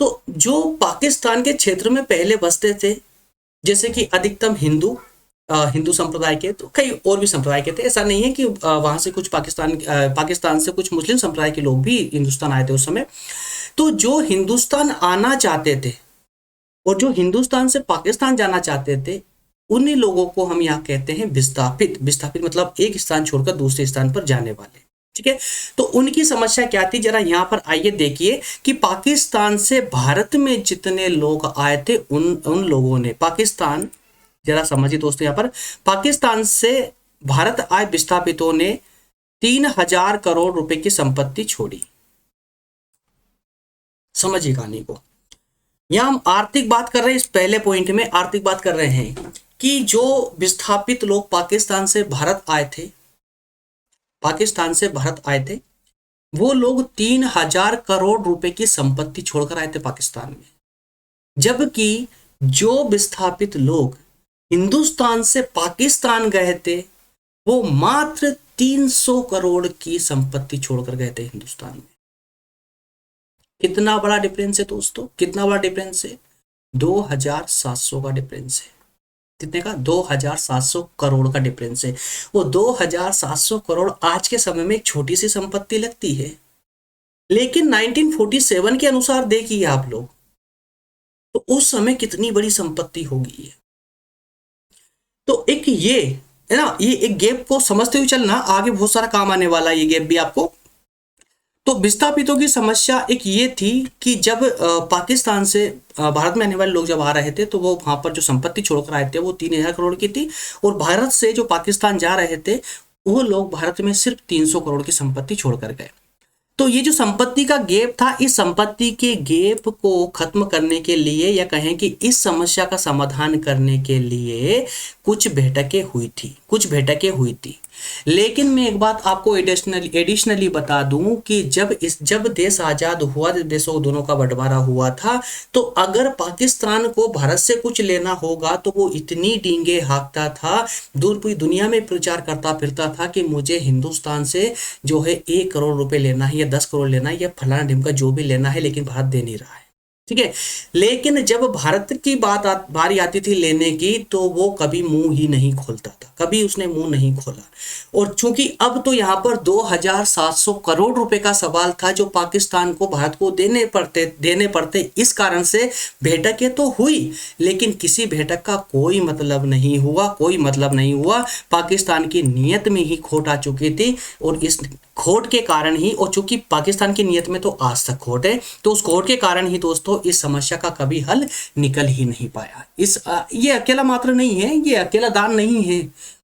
तो जो पाकिस्तान के क्षेत्र में पहले बसते थे, जैसे कि अधिकतम हिंदू संप्रदाय के, तो कई और भी संप्रदाय के थे, ऐसा नहीं है कि वहां से कुछ पाकिस्तान से कुछ मुस्लिम संप्रदाय के लोग भी हिंदुस्तान आए थे उस समय। तो जो हिंदुस्तान आना चाहते थे और जो हिंदुस्तान से पाकिस्तान जाना चाहते थे, उन्हीं लोगों को हम यहाँ कहते हैं विस्थापित। विस्थापित मतलब एक स्थान छोड़कर दूसरे स्थान पर जाने वाले। ठीक है, तो उनकी समस्या क्या थी, जरा यहाँ पर आइए देखिए कि पाकिस्तान से भारत में जितने लोग आए थे उन लोगों ने पाकिस्तान, जरा समझिए दोस्तों, यहाँ पर पाकिस्तान से भारत आए विस्थापितों ने 3000 करोड़ रुपए की संपत्ति छोड़ी। समझिए कहानी को। यहां हम आर्थिक बात कर रहे हैं, इस पहले पॉइंट में आर्थिक बात कर रहे हैं कि जो विस्थापित लोग पाकिस्तान से भारत आए थे, वो लोग 3000 करोड़ रुपए की संपत्ति छोड़कर आए थे पाकिस्तान में। जबकि जो विस्थापित लोग हिंदुस्तान से पाकिस्तान गए थे, वो मात्र 300 करोड़ की संपत्ति छोड़कर गए थे हिंदुस्तान में। कितना बड़ा डिफरेंस है दोस्तों, कितना बड़ा डिफरेंस है, 2700 का डिफरेंस है। कितने का, 2700 करोड़ का डिफरेंस है। वो 2700 करोड़ आज के समय में एक छोटी सी संपत्ति लगती है, लेकिन 1947 के अनुसार देखिए आप लोग, तो उस समय कितनी बड़ी संपत्ति होगी है। तो एक ये है ना, ये एक गैप को समझते हुए चलना, आगे बहुत सारा काम आने वाला है ये गैप भी आपको। तो विस्थापितों की समस्या एक ये थी कि जब पाकिस्तान से भारत में आने वाले लोग जब आ रहे थे, तो वो वहां पर जो संपत्ति छोड़कर आए थे वो 3000 करोड़ की थी, और भारत से जो पाकिस्तान जा रहे थे वो लोग भारत में सिर्फ 300 करोड़ की संपत्ति छोड़कर गए। तो ये जो संपत्ति का गैप था, इस संपत्ति के गैप को खत्म करने के लिए, या कहें कि इस समस्या का समाधान करने के लिए कुछ बैठकें हुई थी। लेकिन मैं एक बात आपको एडिशनली बता दूं कि जब देश आजाद हुआ, देशों दोनों का बंटवारा हुआ था, तो अगर पाकिस्तान को भारत से कुछ लेना होगा तो वो इतनी डींगे हाँकता था, पूरी दुनिया में प्रचार करता फिरता था कि मुझे हिंदुस्तान से जो है 1 करोड़ रुपए लेना है, या 10 करोड़ लेना है, या फलाना ढिमका जो भी लेना है, लेकिन भारत दे नहीं रहा है। ठीक है, लेकिन जब भारत की बारी आती थी लेने की, तो वो कभी मुंह ही नहीं खोलता था, कभी उसने मुंह नहीं खोला। और चूंकि अब तो यहाँ पर 2700 करोड़ रुपए का सवाल था जो पाकिस्तान को भारत को देने पड़ते, इस कारण से बैठकें तो हुई, लेकिन किसी बैठक का कोई मतलब नहीं हुआ। पाकिस्तान की नीयत में ही खोट आ चुकी थी, और इस खोट के कारण ही, और चूंकि पाकिस्तान की नीयत में तो आज तक खोट है, तो उस खोट के कारण ही दोस्तों इस समस्या का कभी हल निकल ही नहीं पाया। ये अकेला मात्र नहीं है, ये अकेला दान नहीं है,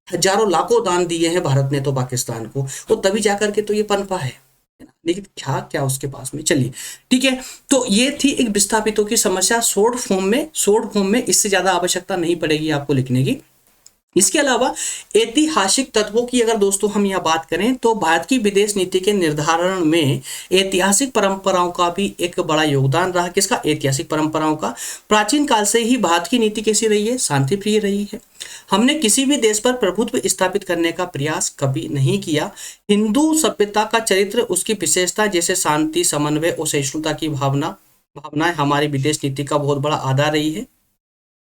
हजारों लाखों दान दिए हैं भारत ने तो पाकिस्तान को, वो तभी जाकर के तो ये पनपा है ना? लेकिन क्या क्या उसके पास में, चलिए ठीक है। तो ये थी एक विस्थापितों की समस्या शॉर्ट फॉर्म में, इससे ज्यादा आवश्यकता नहीं पड़ेगी आपको लिखने की। इसके अलावा ऐतिहासिक तत्वों की अगर दोस्तों हम यहाँ बात करें तो भारत की विदेश नीति के निर्धारण में ऐतिहासिक परंपराओं का भी एक बड़ा योगदान रहा। किसका? ऐतिहासिक परंपराओं का। प्राचीन काल से ही भारत की नीति कैसी रही है? शांति प्रिय रही है। हमने किसी भी देश पर प्रभुत्व स्थापित करने का प्रयास कभी नहीं किया। हिंदू सभ्यता का चरित्र, उसकी विशेषता जैसे शांति, समन्वय और सहिष्णुता की भावनाएं हमारी विदेश नीति का बहुत बड़ा आधार रही है।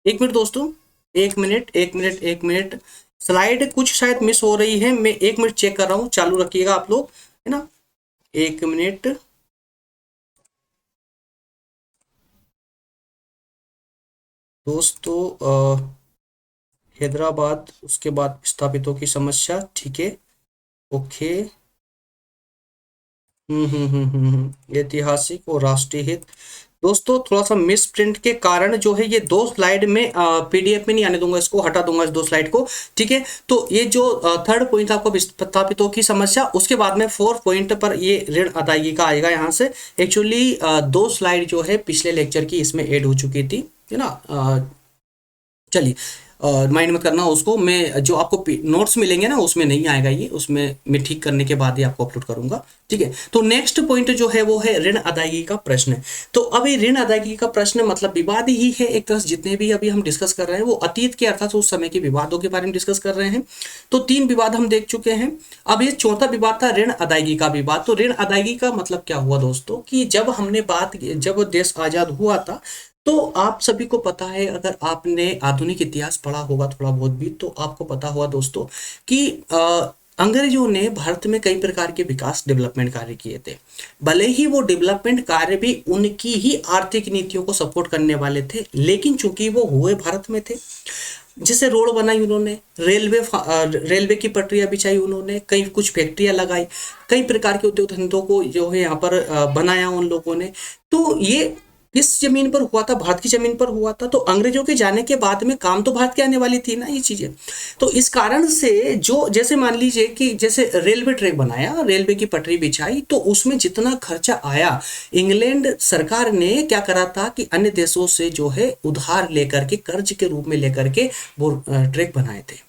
एक मिनट दोस्तों, एक मिनट स्लाइड कुछ शायद मिस हो रही है, मैं 1 मिनट चेक कर रहा हूं, चालू रखिएगा आप लोग, है ना। 1 मिनट दोस्तों, हैदराबाद, उसके बाद विस्थापितों की समस्या, ठीक है, ओके। ऐतिहासिक और राष्ट्रीय हित। दोस्तों थोड़ा सा मिस प्रिंट के कारण जो है ये 2 स्लाइड में पीडीएफ में नहीं आने दूंगा, इसको हटा दूंगा इस 2 स्लाइड को, ठीक है। तो ये जो 3rd पॉइंट आपको विस्थापितों की समस्या, उसके बाद में 4th पॉइंट पर ये ऋण अदायगी का आएगा यहाँ से। एक्चुअली 2 स्लाइड जो है पिछले लेक्चर की इसमें ऐड हो चुकी थी, है ना। चलिए माइंड मत करना उसको, मैं जो आपको नोट्स मिलेंगे ना उसमें नहीं आएगा ये, उसमें मैं ठीक करने के बाद ही आपको अपलोड करूंगा, ठीक है। तो नेक्स्ट पॉइंट जो है वो है ऋण अदायगी का प्रश्न। तो अभी ऋण अदायगी का प्रश्न मतलब विवाद ही है एक तरह से, जितने भी अभी हम डिस्कस कर रहे हैं वो अतीत के अर्थात उस समय के विवादों के बारे में डिस्कस कर रहे हैं। तो 3 विवाद हम देख चुके हैं। अब ये 4था विवाद था ऋण अदायगी का विवाद। तो ऋण अदायगी का मतलब क्या हुआ दोस्तों कि जब देश आजाद हुआ था तो आप सभी को पता है, अगर आपने आधुनिक इतिहास पढ़ा होगा थोड़ा बहुत भी, तो आपको पता होगा दोस्तों कि अंग्रेजों ने भारत में कई प्रकार के विकास डेवलपमेंट कार्य किए थे। भले ही वो डेवलपमेंट कार्य भी उनकी ही आर्थिक नीतियों को सपोर्ट करने वाले थे, लेकिन चूंकि वो हुए भारत में थे, जैसे रोड बनाई उन्होंने, रेलवे की पटरियां बिछाई उन्होंने, कई कुछ फैक्ट्रियां लगाई, कई प्रकार के उद्योग धंधों को जो है यहाँ पर बनाया उन लोगों ने। तो ये किस जमीन पर हुआ था? भारत की जमीन पर हुआ था। तो अंग्रेजों के जाने के बाद में काम तो भारत के आने वाली थी ना ये चीजें। तो इस कारण से जो जैसे मान लीजिए कि जैसे रेलवे ट्रैक बनाया, रेलवे की पटरी बिछाई, तो उसमें जितना खर्चा आया, इंग्लैंड सरकार ने क्या करा था कि अन्य देशों से जो है उधार लेकर के, कर्ज के रूप में लेकर के वो ट्रैक बनाए थे,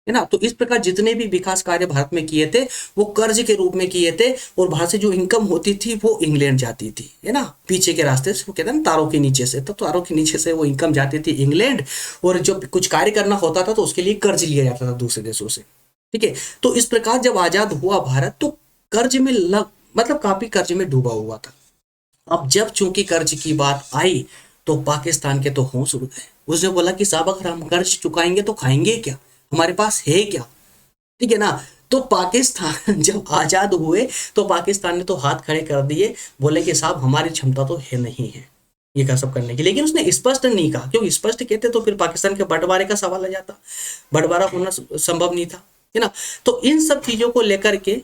है ना। तो इस प्रकार जितने भी विकास कार्य भारत में किए थे वो कर्ज के रूप में किए थे, और भारत से जो इनकम होती थी वो इंग्लैंड जाती थी, है ना, पीछे के रास्ते से, वो कहते हैं ना तारों के नीचे से, तो तारों के नीचे से वो इनकम जाती थी इंग्लैंड, और जो कुछ कार्य करना होता था तो उसके लिए कर्ज लिया जाता था दूसरे देशों से, ठीक है। तो इस प्रकार जब आजाद हुआ भारत तो कर्ज में मतलब काफी कर्ज में डूबा हुआ था। अब जब चूंकि कर्ज की बात आई तो पाकिस्तान के तो होश उड़ गए। उसने बोला कि साहब अगर हम कर्ज चुकाएंगे तो खाएंगे क्या, हमारे पास है क्या, ठीक है ना। तो पाकिस्तान जब आजाद हुए तो पाकिस्तान ने तो हाथ खड़े कर दिए, बोले कि साहब हमारी क्षमता तो है नहीं है ये का सब करने की। लेकिन उसने स्पष्ट नहीं कहा, क्योंकि स्पष्ट कहते तो फिर पाकिस्तान के बंटवारे का सवाल आ जाता, बंटवारा होना संभव नहीं था, है ना। तो इन सब चीजों को लेकर के,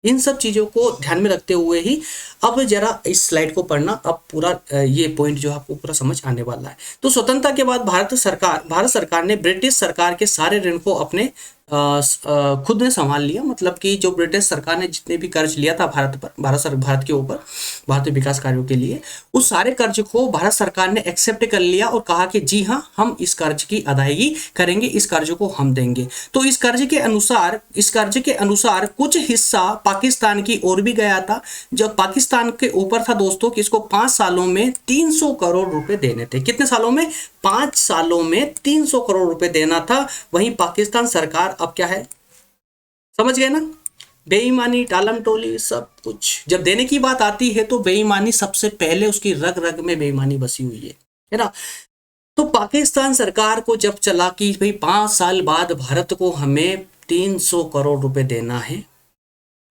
इन सब चीजों को ध्यान में रखते हुए ही अब जरा इस स्लाइड को पढ़ना, अब पूरा ये पॉइंट जो आपको पूरा समझ आने वाला है। तो स्वतंत्रता के बाद भारत सरकार ने ब्रिटिश सरकार के सारे ऋण को अपने खुद ने संभाल लिया। मतलब कि जो ब्रिटिश सरकार ने जितने भी कर्ज लिया था भारत के ऊपर भारतीय विकास कार्यों के लिए, उस सारे कर्ज को भारत सरकार ने एक्सेप्ट कर लिया और कहा कि जी हाँ, हम इस कर्ज की अदायगी करेंगे, इस कर्ज को हम देंगे। तो इस कर्ज के अनुसार कुछ हिस्सा पाकिस्तान की ओर भी गया था। जब पाकिस्तान के ऊपर था दोस्तों कि इसको 5 सालों में 300 करोड़ रुपए देने थे। कितने सालों में? 5 सालों में 300 करोड़ रुपए देना था। वहीं पाकिस्तान सरकार अब क्या है, समझ गए ना, बेईमानी, टालम टोली, सब कुछ। जब देने की बात आती है तो बेईमानी सबसे पहले, उसकी रग रग में बेईमानी बसी हुई है ना। तो पाकिस्तान सरकार को जब चला कि भाई 5 साल बाद भारत को हमें 300 करोड़ रुपए देना है,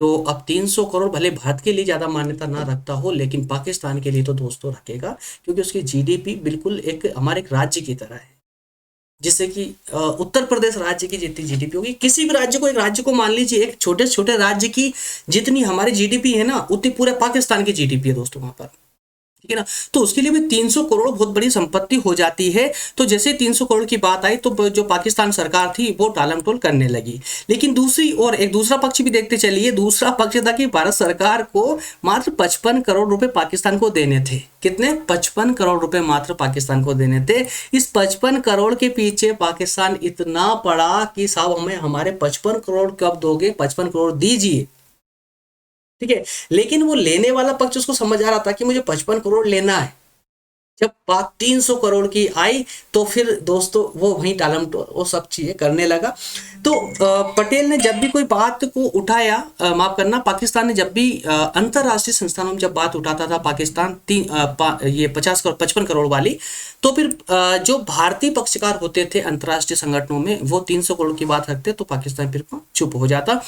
तो अब 300 करोड़ भले भारत के लिए ज्यादा मान्यता ना रखता हो, लेकिन पाकिस्तान के लिए तो दोस्तों रखेगा, क्योंकि उसकी जीडीपी बिल्कुल हमारे एक राज्य की तरह है। जिससे कि उत्तर प्रदेश राज्य की जितनी जीडीपी होगी, किसी भी राज्य को, एक राज्य को मान लीजिए, एक छोटे छोटे राज्य की जितनी हमारी जीडीपी है ना, उतनी पूरे पाकिस्तान की जीडीपी है दोस्तों वहां पर। ठीक है ना। तो उसके लिए भी 300 करोड़ बहुत बड़ी संपत्ति हो जाती है। तो जैसे 300 करोड़ की बात आई तो जो पाकिस्तान सरकार थी वो टालमटोल करने लगी। लेकिन दूसरी और एक दूसरा पक्ष भी देखते चलिए। दूसरा पक्ष था कि भारत सरकार को मात्र 55 करोड़ रुपए पाकिस्तान को देने थे। कितने? 55 करोड़ रुपए मात्र पाकिस्तान को देने थे। इस 55 करोड़ के पीछे पाकिस्तान इतना पड़ा कि साहब हमें हमारे 55 करोड़ कब दोगे, 55 करोड़ दीजिए। ठीक है। लेकिन वो लेने वाला पक्ष उसको समझ आ रहा था कि मुझे 55 करोड़ लेना है। जब बात 300 करोड़ की आई तो फिर दोस्तों वो वहीं टालम वो सब चीजें करने लगा। तो पटेल ने जब भी कोई बात को उठाया, माफ करना, पाकिस्तान ने जब भी अंतरराष्ट्रीय संस्थानों में जब बात उठाता था पाकिस्तान ये 55 करोड़ वाली, तो फिर जो भारतीय पक्षकार होते थे अंतरराष्ट्रीय संगठनों में वो 300 करोड़ की बात रखते तो पाकिस्तान फिर चुप हो जाता।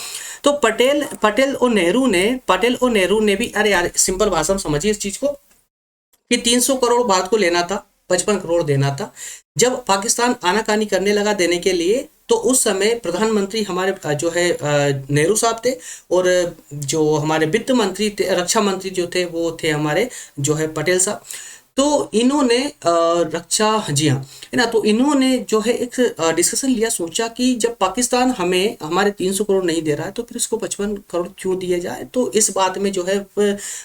तो पटेल और नेहरू ने भी, अरे यार सिंपल भाषा में समझिए इस चीज को, कि 300 करोड़ भारत को लेना था, 55 करोड़ देना था। जब पाकिस्तान आनाकानी करने लगा देने के लिए तो उस समय प्रधानमंत्री हमारे जो है नेहरू साहब थे, और जो हमारे वित्त मंत्री थे, रक्षा मंत्री जो थे वो थे हमारे जो है पटेल साहब। तो इन्होंने जी हाँ, है ना, तो इन्होंने जो है एक डिस्कशन लिया, सोचा कि जब पाकिस्तान हमें हमारे 300 करोड़ नहीं दे रहा है तो फिर इसको 55 करोड़ क्यों दिए जाए। तो इस बात में जो है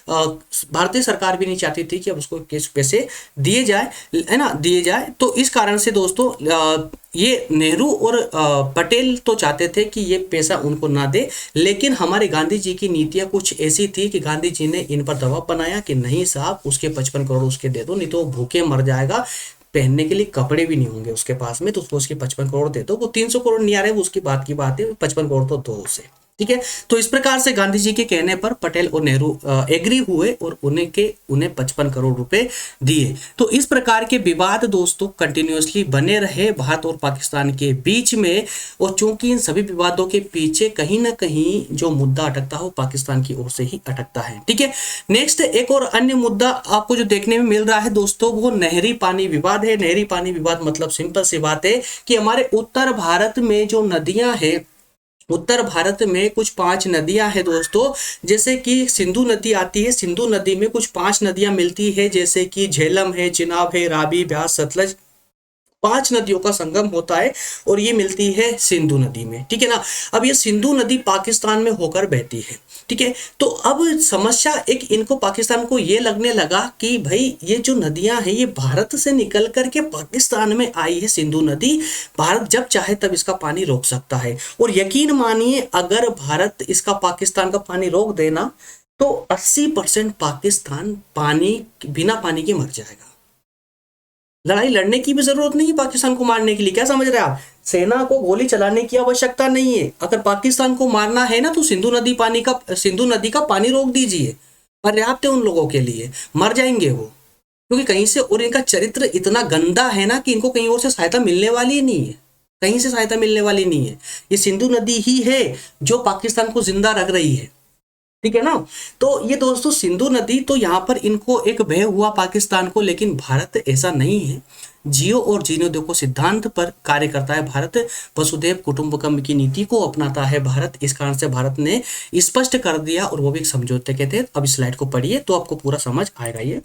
भारतीय सरकार भी नहीं चाहती थी कि अब उसको किस पैसे दिए जाए, है ना, दिए जाए। तो इस कारण से दोस्तों ये नेहरू और पटेल तो चाहते थे कि ये पैसा उनको ना दे, लेकिन हमारे गांधी जी की नीतियां कुछ ऐसी थी कि गांधी जी ने इन पर दबाव बनाया कि नहीं साहब उसके 55 करोड़ उसके दे दो, नहीं तो वो भूखे मर जाएगा, पहनने के लिए कपड़े भी नहीं होंगे उसके पास में, तो उसको उसके 55 करोड़ दे दो। वो 300 करोड़ नहीं आ रहे, वो उसकी बात की बात है, 55 करोड़ तो दो उसे। ठीक है। तो इस प्रकार से गांधी जी के कहने पर पटेल और नेहरू एग्री हुए और उन्हें 55 करोड़ रुपए दिए। तो इस प्रकार के विवाद दोस्तों कंटिन्यूअसली बने रहे भारत और पाकिस्तान के बीच में, और चूंकि इन सभी विवादों के पीछे कहीं ना कहीं जो मुद्दा अटकता है वो पाकिस्तान की ओर से ही अटकता है। ठीक है। नेक्स्ट एक और अन्य मुद्दा आपको जो देखने में मिल रहा है दोस्तों, वो नहरी पानी विवाद है। नहरी पानी विवाद मतलब सिंपल सी बात है कि हमारे उत्तर भारत में जो नदियां हैं, उत्तर भारत में कुछ 5 नदियां हैं दोस्तों, जैसे कि सिंधु नदी आती है। सिंधु नदी में कुछ 5 नदियां मिलती है, जैसे कि झेलम है, चिनाब है, रावी, ब्यास, सतलज, 5 नदियों का संगम होता है और ये मिलती है सिंधु नदी में। ठीक है ना। अब ये सिंधु नदी पाकिस्तान में होकर बहती है। ठीक है। तो अब समस्या एक इनको पाकिस्तान को ये लगने लगा कि भाई ये जो नदियां हैं ये भारत से निकल करके पाकिस्तान में आई है सिंधु नदी, भारत जब चाहे तब इसका पानी रोक सकता है। और यकीन मानिए अगर भारत इसका पाकिस्तान का पानी रोक देना तो 80% पाकिस्तान बिना पानी के मर जाएगा। लड़ाई लड़ने की भी जरूरत नहीं है पाकिस्तान को मारने के लिए। क्या समझ रहे हैं आप? सेना को गोली चलाने की आवश्यकता नहीं है। अगर पाकिस्तान को मारना है ना तो सिंधु नदी का पानी रोक दीजिए, पर्याप्त है उन लोगों के लिए, मर जाएंगे वो, क्योंकि कहीं से, और इनका चरित्र इतना गंदा है ना कि इनको कहीं और से सहायता मिलने वाली नहीं है, कहीं से सहायता मिलने वाली नहीं है। ये सिंधु नदी ही है जो पाकिस्तान को जिंदा रख रही है। ठीक है ना। तो ये दोस्तों सिंधु नदी, तो यहाँ पर इनको एक भय हुआ पाकिस्तान को, लेकिन भारत ऐसा नहीं है। जियो और जीने दो को सिद्धांत पर कार्य करता है भारत, वसुधैव कुटुंबकम की नीति को अपनाता है भारत। इस कारण से भारत ने स्पष्ट कर दिया, और वो भी एक समझौते के तहत। अब इस स्लाइड को पढ़िए तो आपको पूरा समझ आएगा। ये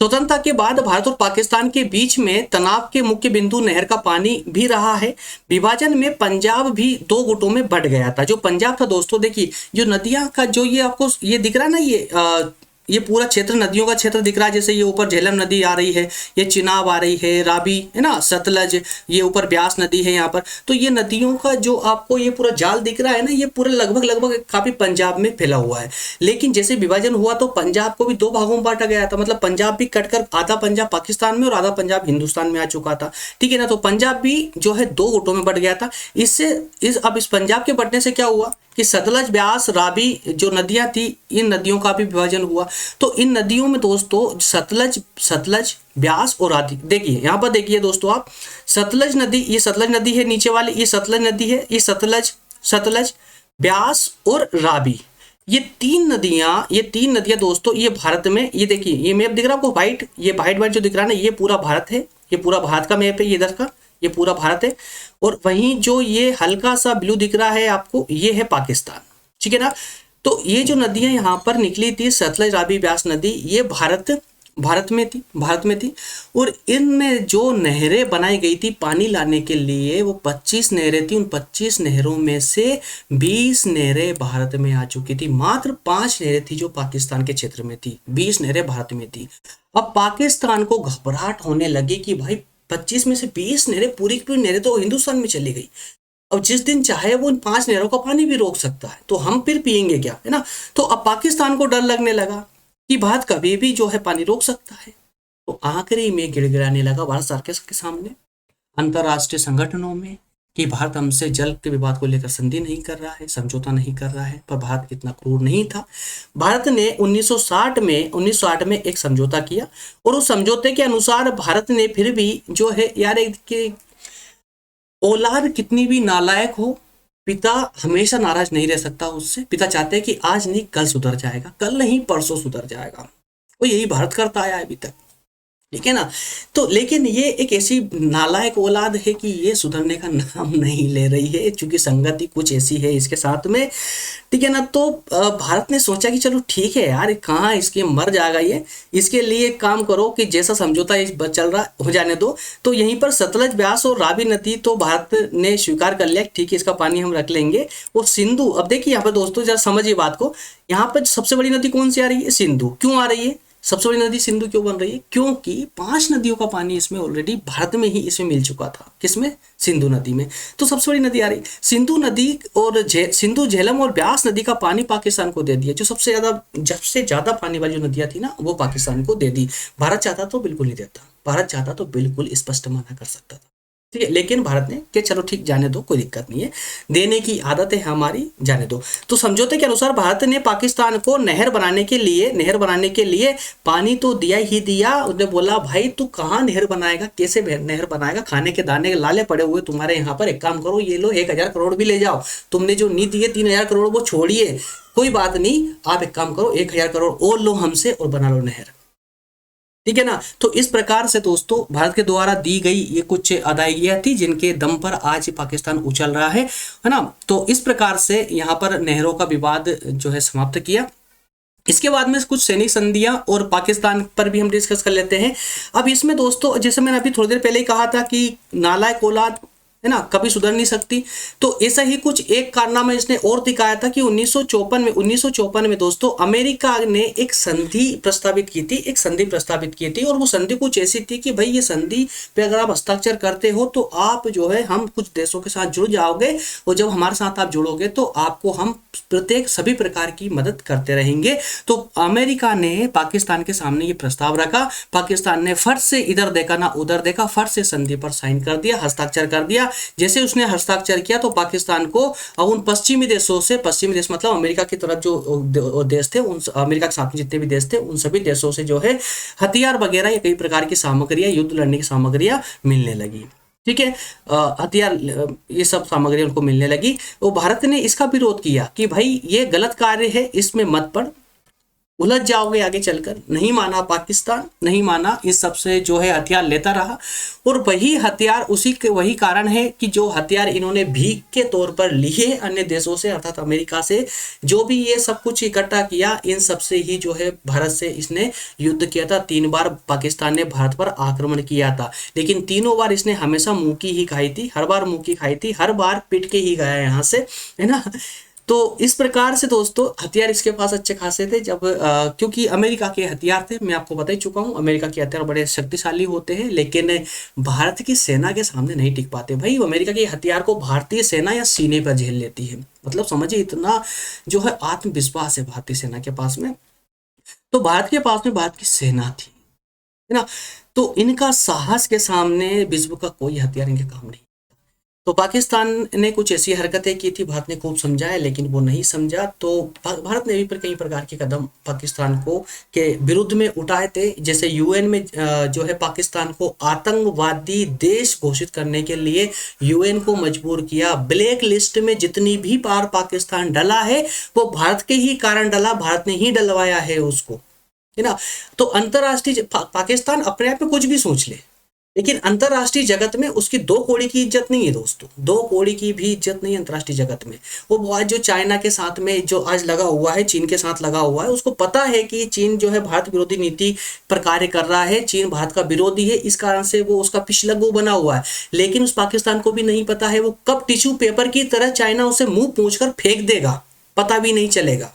स्वतंत्रता के बाद भारत और पाकिस्तान के बीच में तनाव के मुख्य बिंदु नहर का पानी भी रहा है। विभाजन में पंजाब भी 2 गुटों में बंट गया था। जो पंजाब था दोस्तों, देखिए जो नदियां का जो ये आपको ये दिख रहा है ना, ये पूरा क्षेत्र नदियों का क्षेत्र दिख रहा है। जैसे ये ऊपर झेलम नदी आ रही है, ये चिनाब आ रही है, रावी है ना, सतलज, ये ऊपर ब्यास नदी है यहाँ पर। तो ये नदियों का जो आपको ये पूरा जाल दिख रहा है ना, ये पूरा लगभग काफी पंजाब में फैला हुआ है। लेकिन जैसे विभाजन हुआ तो पंजाब को भी 2 भागों में बांटा गया था। मतलब पंजाब भी कटकर आधा पंजाब पाकिस्तान में और आधा पंजाब हिंदुस्तान में आ चुका था। ठीक है ना। तो पंजाब भी जो है 2 गुटों में बंट गया था। अब इस पंजाब के बंटने से क्या हुआ कि सतलज, ब्यास, रावी जो नदियां थी, इन नदियों का भी विभाजन हुआ। तो इन नदियों में दोस्तों सतलज, ब्यास और रावी, देखिए यहाँ पर देखिए दोस्तों आप, सतलज नदी, ये सतलज नदी है नीचे वाली, ये सतलज नदी है, ये सतलज, ब्यास और रावी, ये तीन नदियां दोस्तों, ये भारत में, ये देखिए ये मैप दिख रहा है आपको व्हाइट, ये व्हाइट जो दिख रहा है ना, ये पूरा भारत है, ये पूरा भारत का मैप है, ये इधर का, ये पूरा भारत है। और वहीं जो ये हल्का सा ब्लू दिख रहा है आपको, ये है पाकिस्तान। ठीक है ना। तो ये जो नदियां यहाँ पर निकली थी, सतलज रावी ब्यास नदी, ये भारत में थी। और इनमें जो नहरें बनाई गई थी पानी लाने के लिए, वो 25 नहरें थी। उन 25 नहरों में से 20 नहरें भारत में आ चुकी थी। मात्र 5 नहरें थी जो पाकिस्तान के क्षेत्र में थी, 20 नहरें भारत में थी। अब पाकिस्तान को घबराहट होने लगी कि भाई 25 में से 20 नहरें, पूरी की पूरी नहरें तो हिंदुस्तान में चली गई। अब जिस दिन चाहे वो इन 5 नहरों का पानी भी रोक सकता है, तो हम फिर पियेंगे क्या, है ना। तो अब पाकिस्तान को डर लगने लगा कि भारत कभी भी जो है पानी रोक सकता है। तो आखिरी में गिड़गिड़ाने लगा भारत सरकार के सामने, अंतर्राष्ट्रीय संगठनों में, कि भारत हमसे जल के विवाद को लेकर संधि नहीं कर रहा है, समझौता नहीं कर रहा है। पर भारत इतना क्रूर नहीं था। भारत ने 1960 में एक समझौता किया, और उस समझौते के अनुसार भारत ने फिर भी जो है यार, एक औलाद कितनी भी नालायक हो, पिता हमेशा नाराज नहीं रह सकता उससे। पिता चाहते हैं कि आज नहीं कल सुधर जाएगा, कल नहीं परसों सुधर जाएगा। तो यही भारत करता आया है अभी तक, ठीक है ना। तो लेकिन ये एक ऐसी नालायक औलाद है कि ये सुधरने का नाम नहीं ले रही है, क्योंकि संगति कुछ ऐसी है इसके साथ में, ठीक है ना। तो भारत ने सोचा कि चलो ठीक है यार, कहाँ इसके मर जाएगा ये, इसके लिए काम करो कि जैसा समझौता चल रहा हो जाने दो। तो यहीं पर सतलज, ब्यास और रावी नदी तो भारत ने स्वीकार कर लिया, ठीक है इसका पानी हम रख लेंगे। और सिंधु, अब देखिए यहाँ पर दोस्तों जरा समझिए बात को, यहाँ पर सबसे बड़ी नदी कौन सी आ रही है, सिंधु। क्यों आ रही है सबसे बड़ी नदी सिंधु, क्यों बन रही है, क्योंकि 5 नदियों का पानी इसमें ऑलरेडी भारत में ही इसमें मिल चुका था। किसमें, सिंधु नदी में। तो सबसे बड़ी नदी आ रही सिंधु नदी, और सिंधु, झेलम और ब्यास नदी का पानी पाकिस्तान को दे दिया। जो सबसे ज्यादा पानी वाली जो नदियां थी ना, वो पाकिस्तान को दे दी। भारत चाहता तो बिल्कुल नहीं देता, भारत चाहता तो बिल्कुल स्पष्ट मना कर सकता था, ठीक है। लेकिन भारत ने कि चलो ठीक, जाने दो, कोई दिक्कत नहीं है, देने की आदत है हमारी, जाने दो। तो समझौते के अनुसार भारत ने पाकिस्तान को नहर बनाने के लिए पानी तो दिया ही दिया। उसने बोला भाई तू कहाँ नहर बनाएगा, कैसे नहर बनाएगा, खाने के दाने के लाले पड़े हुए तुम्हारे यहाँ पर, एक काम करो ये लो 1000 करोड़ भी ले जाओ, तुमने जो नीति है 3000 करोड़ वो छोड़िए, कोई बात नहीं, आप एक काम करो 1000 करोड़ और लो हमसे और बना लो नहर, ठीक है ना। तो इस प्रकार से दोस्तों भारत के द्वारा दी गई ये कुछ अदायगियां थी, जिनके दम पर आज पाकिस्तान उछल रहा है ना। तो इस प्रकार से यहाँ पर नहरों का विवाद जो है समाप्त किया। इसके बाद में कुछ सैनिक संधियां और पाकिस्तान पर भी हम डिस्कस कर लेते हैं। अब इसमें दोस्तों, जैसे मैंने अभी थोड़ी देर पहले ही कहा था कि नालायक औलाद है ना, कभी सुधर नहीं सकती। तो ऐसा ही कुछ एक कारनामा इसने और दिखाया था कि 1954 में दोस्तों अमेरिका ने एक संधि प्रस्तावित की थी। और वो संधि कुछ ऐसी थी कि भाई ये संधि पे अगर आप हस्ताक्षर करते हो तो आप जो है, हम कुछ देशों के साथ जुड़ जाओगे, और जब हमारे साथ आप जुड़ोगे तो आपको हम प्रत्येक सभी प्रकार की मदद करते रहेंगे। तो अमेरिका ने पाकिस्तान के सामने ये प्रस्ताव रखा, पाकिस्तान ने फट से इधर देखा ना उधर देखा, फट से संधि पर साइन कर दिया, हस्ताक्षर कर दिया। जैसे उसने हस्ताक्षर किया तो पाकिस्तान को उन पश्चिमी देशों से, पश्चिमी देश मतलब अमेरिका की तरफ जो देश थे, उन अमेरिका के साथ जितने भी देश थे उन सभी देशों से जो है हथियार वगैरह या कई प्रकार की सामग्रियां, युद्ध लड़ने की सामग्रियां मिलने लगी, ठीक है। हथियार, ये सब सामग्री उनको मिलने लगी। तो भारत ने इसका विरोध किया कि भाई ये गलत कार्य है, इसमें मत पड़, उलझ जाओगे आगे चलकर। नहीं माना पाकिस्तान, नहीं माना, इस सबसे जो है हथियार लेता रहा। और वही हथियार, वही कारण है कि जो हथियार इन्होंने भीख के तौर पर लिए अन्य देशों से, अर्थात अमेरिका से, जो भी ये सब कुछ इकट्ठा किया, इन सबसे ही जो है भारत से इसने युद्ध किया था। 3 बार पाकिस्तान ने भारत पर आक्रमण किया था, लेकिन तीनों बार इसने हमेशा मुंह की ही खाई थी, हर बार मुंह की खाई थी, हर बार पिट के ही गया यहाँ से, है ना। तो इस प्रकार से दोस्तों हथियार इसके पास अच्छे खासे थे, जब क्योंकि अमेरिका के हथियार थे, मैं आपको बता ही चुका हूँ, अमेरिका के हथियार बड़े शक्तिशाली होते हैं, लेकिन भारत की सेना के सामने नहीं टिक पाते। भाई अमेरिका के हथियार को भारतीय सेना या सीने पर झेल लेती है, मतलब समझिए इतना जो है आत्मविश्वास है भारतीय सेना के पास में। तो भारत के पास में भारत की सेना थी, है ना। तो इनका साहस के सामने विश्व का कोई हथियार इनके काम नहीं। तो पाकिस्तान ने कुछ ऐसी हरकतें की थी, भारत ने खूब समझाया, लेकिन वो नहीं समझा। तो भारत ने भी कई प्रकार के कदम पाकिस्तान को के विरुद्ध में उठाए थे। जैसे यूएन में जो है पाकिस्तान को आतंकवादी देश घोषित करने के लिए यूएन को मजबूर किया। ब्लैक लिस्ट में जितनी भी बार पाकिस्तान डला है वो भारत के ही कारण डला, भारत ने ही डलवाया है उसको, है ना। तो अंतरराष्ट्रीय पाकिस्तान अपने आप में कुछ भी सोच ले, लेकिन अंतरराष्ट्रीय जगत में उसकी दो कौड़ी की इज्जत नहीं है दोस्तों, दो कौड़ी की भी इज्जत नहीं है अंतरराष्ट्रीय जगत में। वो आज जो चाइना के साथ में जो आज लगा हुआ है, चीन के साथ लगा हुआ है, उसको पता है कि चीन जो है भारत विरोधी नीति पर कार्य कर रहा है, चीन भारत का विरोधी है, इस कारण से वो उसका पिछलग्गू बना हुआ है। लेकिन उस पाकिस्तान को भी नहीं पता है वो कब टिश्यू पेपर की तरह चाइना उसे मुंह पूंछ कर फेंक देगा, पता भी नहीं चलेगा।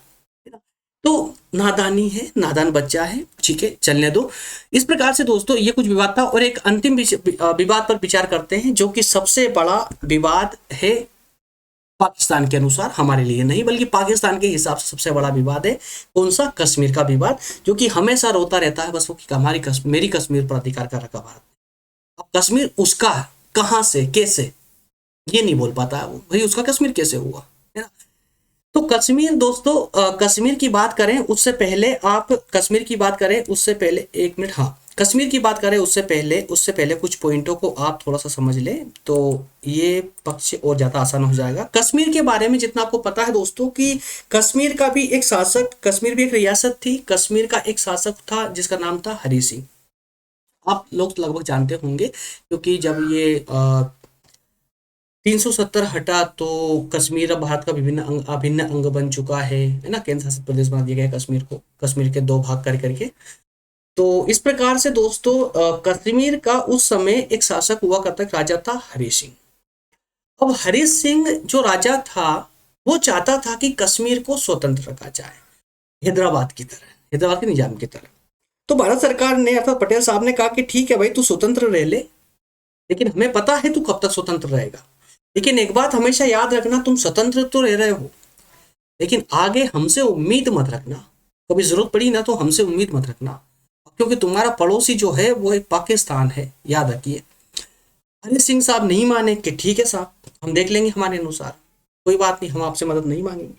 तो नादानी है, नादान बच्चा है, ठीक है, चलने दो। इस प्रकार से दोस्तों ये कुछ विवाद था, और एक अंतिम विवाद पर विचार करते हैं, जो कि सबसे बड़ा विवाद है पाकिस्तान के अनुसार, हमारे लिए नहीं बल्कि पाकिस्तान के हिसाब से सबसे बड़ा विवाद है। कौन सा? कश्मीर का विवाद, जो कि हमेशा रोता रहता है बस वो कि हमारी मेरी कश्मीर पर अधिकार कर रखा भारत ने। अब कश्मीर उसका, कहां से, कैसे, ये नहीं बोल पाता है वो, भाई उसका कश्मीर कैसे हुआ, है ना। तो कश्मीर दोस्तों, कश्मीर की बात करें उससे पहले, आप कश्मीर की बात करें उससे पहले, एक मिनट, हाँ, कश्मीर की बात करें उससे पहले कुछ पॉइंटों को आप थोड़ा सा समझ लें तो ये पक्ष और ज्यादा आसान हो जाएगा। कश्मीर के बारे में जितना आपको पता है दोस्तों कि कश्मीर का भी एक शासक, कश्मीर भी एक रियासत थी, कश्मीर का एक शासक था जिसका नाम था हरी सिंह। आप लोग लगभग जानते होंगे क्योंकि जब ये 370 हटा तो कश्मीर अब भारत का विभिन्न अभिन्न अंग बन चुका है ना, केंद्र शासित प्रदेश बना दिया गया कश्मीर को, कश्मीर के दो भाग कर करके। तो इस प्रकार से दोस्तों कश्मीर का उस समय एक शासक हुआ करता, राजा था हरी सिंह। अब हरी सिंह जो राजा था वो चाहता था कि कश्मीर को स्वतंत्र रखा जाए, हैदराबाद की तरह, हैदराबाद के निजाम की तरह। तो भारत सरकार ने अर्थात पटेल साहब ने कहा कि ठीक है भाई तू स्वतंत्र रह ले, लेकिन हमें पता है तू कब तक स्वतंत्र रहेगा, लेकिन एक बात हमेशा याद रखना, तुम स्वतंत्र तो रह रहे हो लेकिन आगे हमसे उम्मीद मत रखना, कभी जरूरत पड़ी ना तो हमसे उम्मीद मत रखना, क्योंकि तुम्हारा पड़ोसी जो है वो एक पाकिस्तान है, याद रखिए। हरी सिंह साहब नहीं माने कि ठीक है साहब हम देख लेंगे हमारे अनुसार, कोई बात नहीं, हम आपसे मदद नहीं मांगेंगे,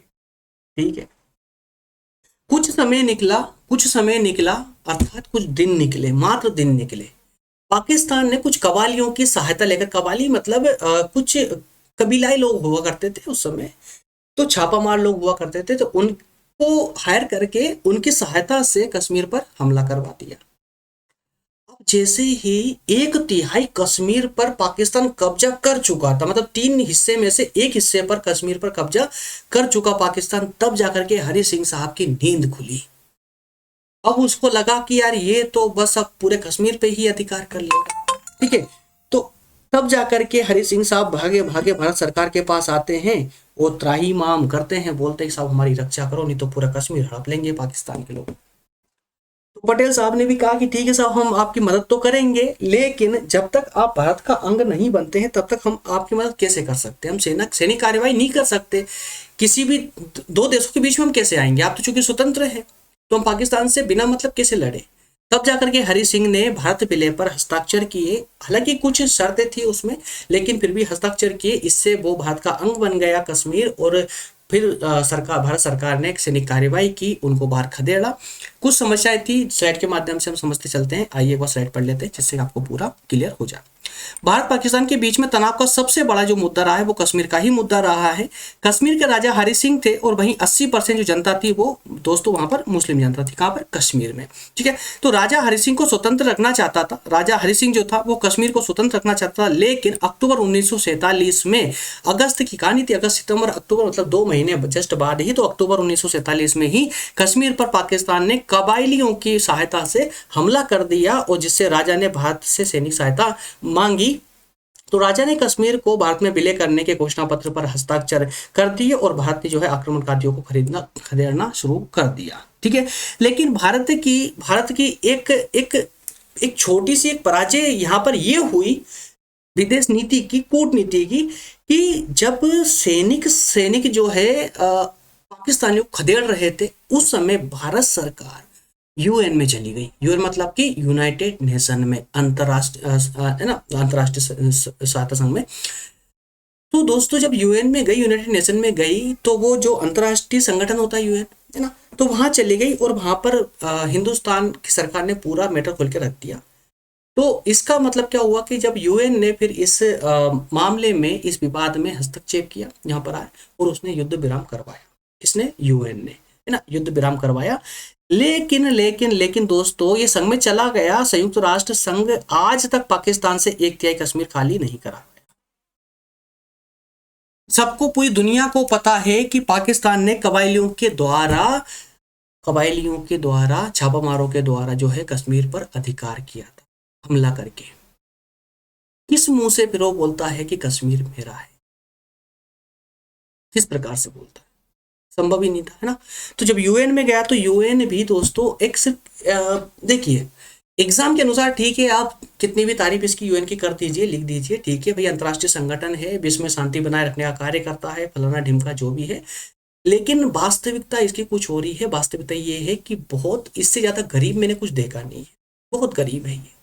ठीक है। कुछ समय निकला अर्थात कुछ दिन निकले, मात्र दिन निकले। पाकिस्तान ने कुछ कबालियों की सहायता लेकर, कबाली मतलब कुछ कबीलाई लोग हुआ करते थे उस समय, तो छापामार लोग हुआ करते थे, तो उनको हायर करके उनकी सहायता से कश्मीर पर हमला करवा दिया। अब जैसे ही एक तिहाई कश्मीर पर पाकिस्तान कब्जा कर चुका था, मतलब 3 हिस्से में से एक हिस्से पर कश्मीर पर कब्जा कर चुका पाकिस्तान, तब जाकर के हरी सिंह साहब की नींद खुली। अब उसको लगा कि यार ये तो बस अब पूरे कश्मीर पे ही अधिकार कर लिया, ठीक है। तो तब जाकर के हरि सिंह साहब भागे भागे भारत सरकार के पास आते हैं, वो त्राही माम करते हैं, बोलते हैं साहब हमारी रक्षा करो नहीं तो पूरा कश्मीर हड़प लेंगे पाकिस्तान के लोग। तो पटेल साहब ने भी कहा कि ठीक है साहब हम आपकी मदद तो करेंगे, लेकिन जब तक आप भारत का अंग नहीं बनते हैं तब तक हम आपकी मदद कैसे कर सकते हैं, हम सैनिक कार्रवाई नहीं कर सकते, किसी भी दो देशों के बीच में हम कैसे आएंगे, आप तो चूंकि स्वतंत्र है तो हम पाकिस्तान से बिना मतलब कैसे लड़े। तब जाकर के हरि सिंह ने भारत विलय पर हस्ताक्षर किए, हालांकि कुछ शर्तें थी उसमें, लेकिन फिर भी हस्ताक्षर किए, इससे वो भारत का अंग बन गया कश्मीर। और फिर भारत सरकार ने एक सैनिक कार्यवाही की, उनको बाहर खदेड़ा। कुछ समस्याएं थी, स्लाइड के माध्यम से हम समझते चलते हैं, आइए वो स्लाइड पढ़ लेते हैं जिससे आपको पूरा क्लियर हो जाए। भारत पाकिस्तान के बीच में तनाव का सबसे बड़ा जो मुद्दा रहा है वो कश्मीर का ही मुद्दा रहा है। कश्मीर के राजा हरि सिंह थे और वहीं 80% जो जनता थी वो दोस्तों वहां पर मुस्लिम जनता थी, कहां पर, कश्मीर में, ठीक है। तो राजा हरि सिंह को स्वतंत्र रखना चाहता था, राजा हरि सिंह जो था वो कश्मीर को स्वतंत्र रखना चाहता था, लेकिन अक्टूबर 1947 में, अगस्त की कहानी थी, अगस्त सितंबर अक्टूबर मतलब 2 महीने जस्ट बाद ही, तो अक्टूबर 1947 में ही कश्मीर पर पाकिस्तान ने कबायलियों की सहायता से हमला कर दिया, और जिससे राजा ने भारत से सैनिक सहायता मांगी। तो राजा ने कश्मीर को भारत में विलय करने के घोषणा पत्र पर हस्ताक्षर कर दिए और भारत ने जो है आक्रमणकारियों को खदेड़ना शुरू कर दिया, ठीक है। लेकिन भारत की एक छोटी सी एक पराजय यहाँ पर यह हुई विदेश नीति की, कूटनीति की, कि जब सैनिक जो है पाकिस्तानियों को खदेड़ रहे थे, उस समय भारत सरकार यूएन में चली गई। यूएन मतलब कि यूनाइटेड नेशन में, अंतरराष्ट्रीय है ना, अंतरराष्ट्रीय सहायता संघ में। तो दोस्तों जब यूएन में गई, यूनाइटेड नेशन में गई, तो वो जो अंतरराष्ट्रीय संगठन होता है यूएन, है ना, तो वहां चली गई और वहां पर हिंदुस्तान की सरकार ने पूरा मैटर खोल के रख दिया। तो इसका मतलब क्या हुआ कि जब यूएन ने फिर इस मामले में, इस विवाद में हस्तक्षेप किया, यहाँ पर आए और उसने युद्ध विराम करवाया। किसने? यूएन ने। है ना, युद्ध विराम करवाया। लेकिन दोस्तों ये संघ में चला गया, संयुक्त राष्ट्र संघ आज तक पाकिस्तान से 1/3 कश्मीर खाली नहीं करा। सबको, पूरी दुनिया को पता है कि पाकिस्तान ने कबायलियों के द्वारा छापामारों के द्वारा जो है कश्मीर पर अधिकार किया था, हमला करके। किस मुंह से फिर वो बोलता है कि कश्मीर मेरा है? किस प्रकार से बोलता है? संभव ही नहीं था, है ना। तो जब यूएन में गया तो यूएन भी दोस्तों एक सिर्फ देखिए, एग्जाम के अनुसार ठीक है, आप कितनी भी तारीफ इसकी यूएन की कर दीजिए, लिख दीजिए, ठीक है भाई, अंतर्राष्ट्रीय संगठन है, विश्व में शांति बनाए रखने का कार्य करता है, फलाना ढिमका जो भी है, लेकिन वास्तविकता इसकी कुछ हो रही है। वास्तविकता ये है कि बहुत इससे ज्यादा गरीब मैंने कुछ देखा नहीं है, बहुत गरीब है ये।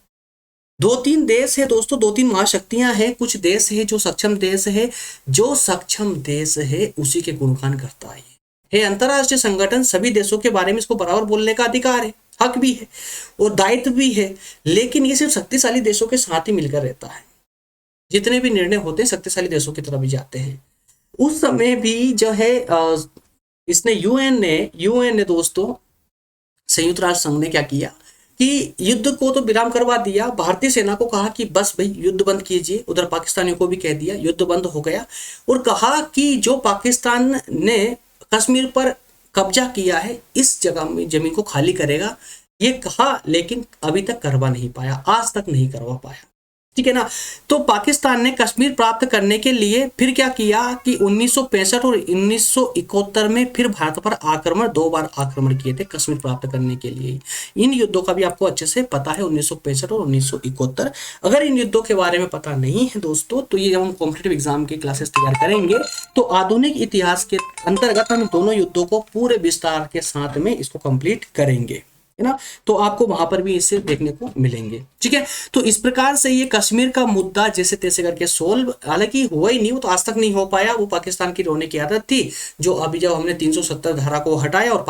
2-3 देश है दोस्तों, 2-3 महाशक्तियां हैं, कुछ देश है जो सक्षम देश है, जो सक्षम देश है उसी के गुणगान करता है अंतरराष्ट्रीय संगठन। सभी देशों के बारे में इसको बराबर बोलने का अधिकार है, हक भी है और दायित्व भी है, लेकिन ये सिर्फ शक्तिशाली देशों के साथ ही मिलकर रहता है। जितने भी निर्णय होते हैं शक्तिशाली देशों की तरफ भी जाते हैं। उस समय भी जो है इसने यूएन ने दोस्तों, संयुक्त राष्ट्र संघ ने क्या किया कि युद्ध को तो विराम करवा दिया, भारतीय सेना को कहा कि बस भाई युद्ध बंद कीजिए, उधर पाकिस्तानियों को भी कह दिया युद्ध बंद हो गया, और कहा कि जो पाकिस्तान ने कश्मीर पर कब्जा किया है इस जगह में जमीन को खाली करेगा, ये कहा, लेकिन अभी तक करवा नहीं पाया, आज तक नहीं करवा पाया, ठीक है ना। तो पाकिस्तान ने कश्मीर प्राप्त करने के लिए फिर क्या किया कि 1965 और 1971 में फिर भारत पर आक्रमण, 2 बार आक्रमण किए थे कश्मीर प्राप्त करने के लिए। इन युद्धों का भी आपको अच्छे से पता है, 1965 और 1971। अगर इन युद्धों के बारे में पता नहीं है दोस्तों, तो ये जब हम कॉम्पिटिटिव एग्जाम की क्लासेस तैयार करेंगे तो आधुनिक इतिहास के अंतर्गत हम दोनों युद्धों को पूरे विस्तार के साथ में इसको कंप्लीट करेंगे, है ना। तो आपको वहां पर भी इससे देखने को मिलेंगे, ठीक है। तो इस प्रकार से ये कश्मीर का मुद्दा जैसे तैसे करके सोल्व, हालांकि हुआ ही नहीं, वो तो आज तक नहीं हो पाया, वो पाकिस्तान की रोने की आदत थी। जो अभी जब हमने 370 धारा को हटाया और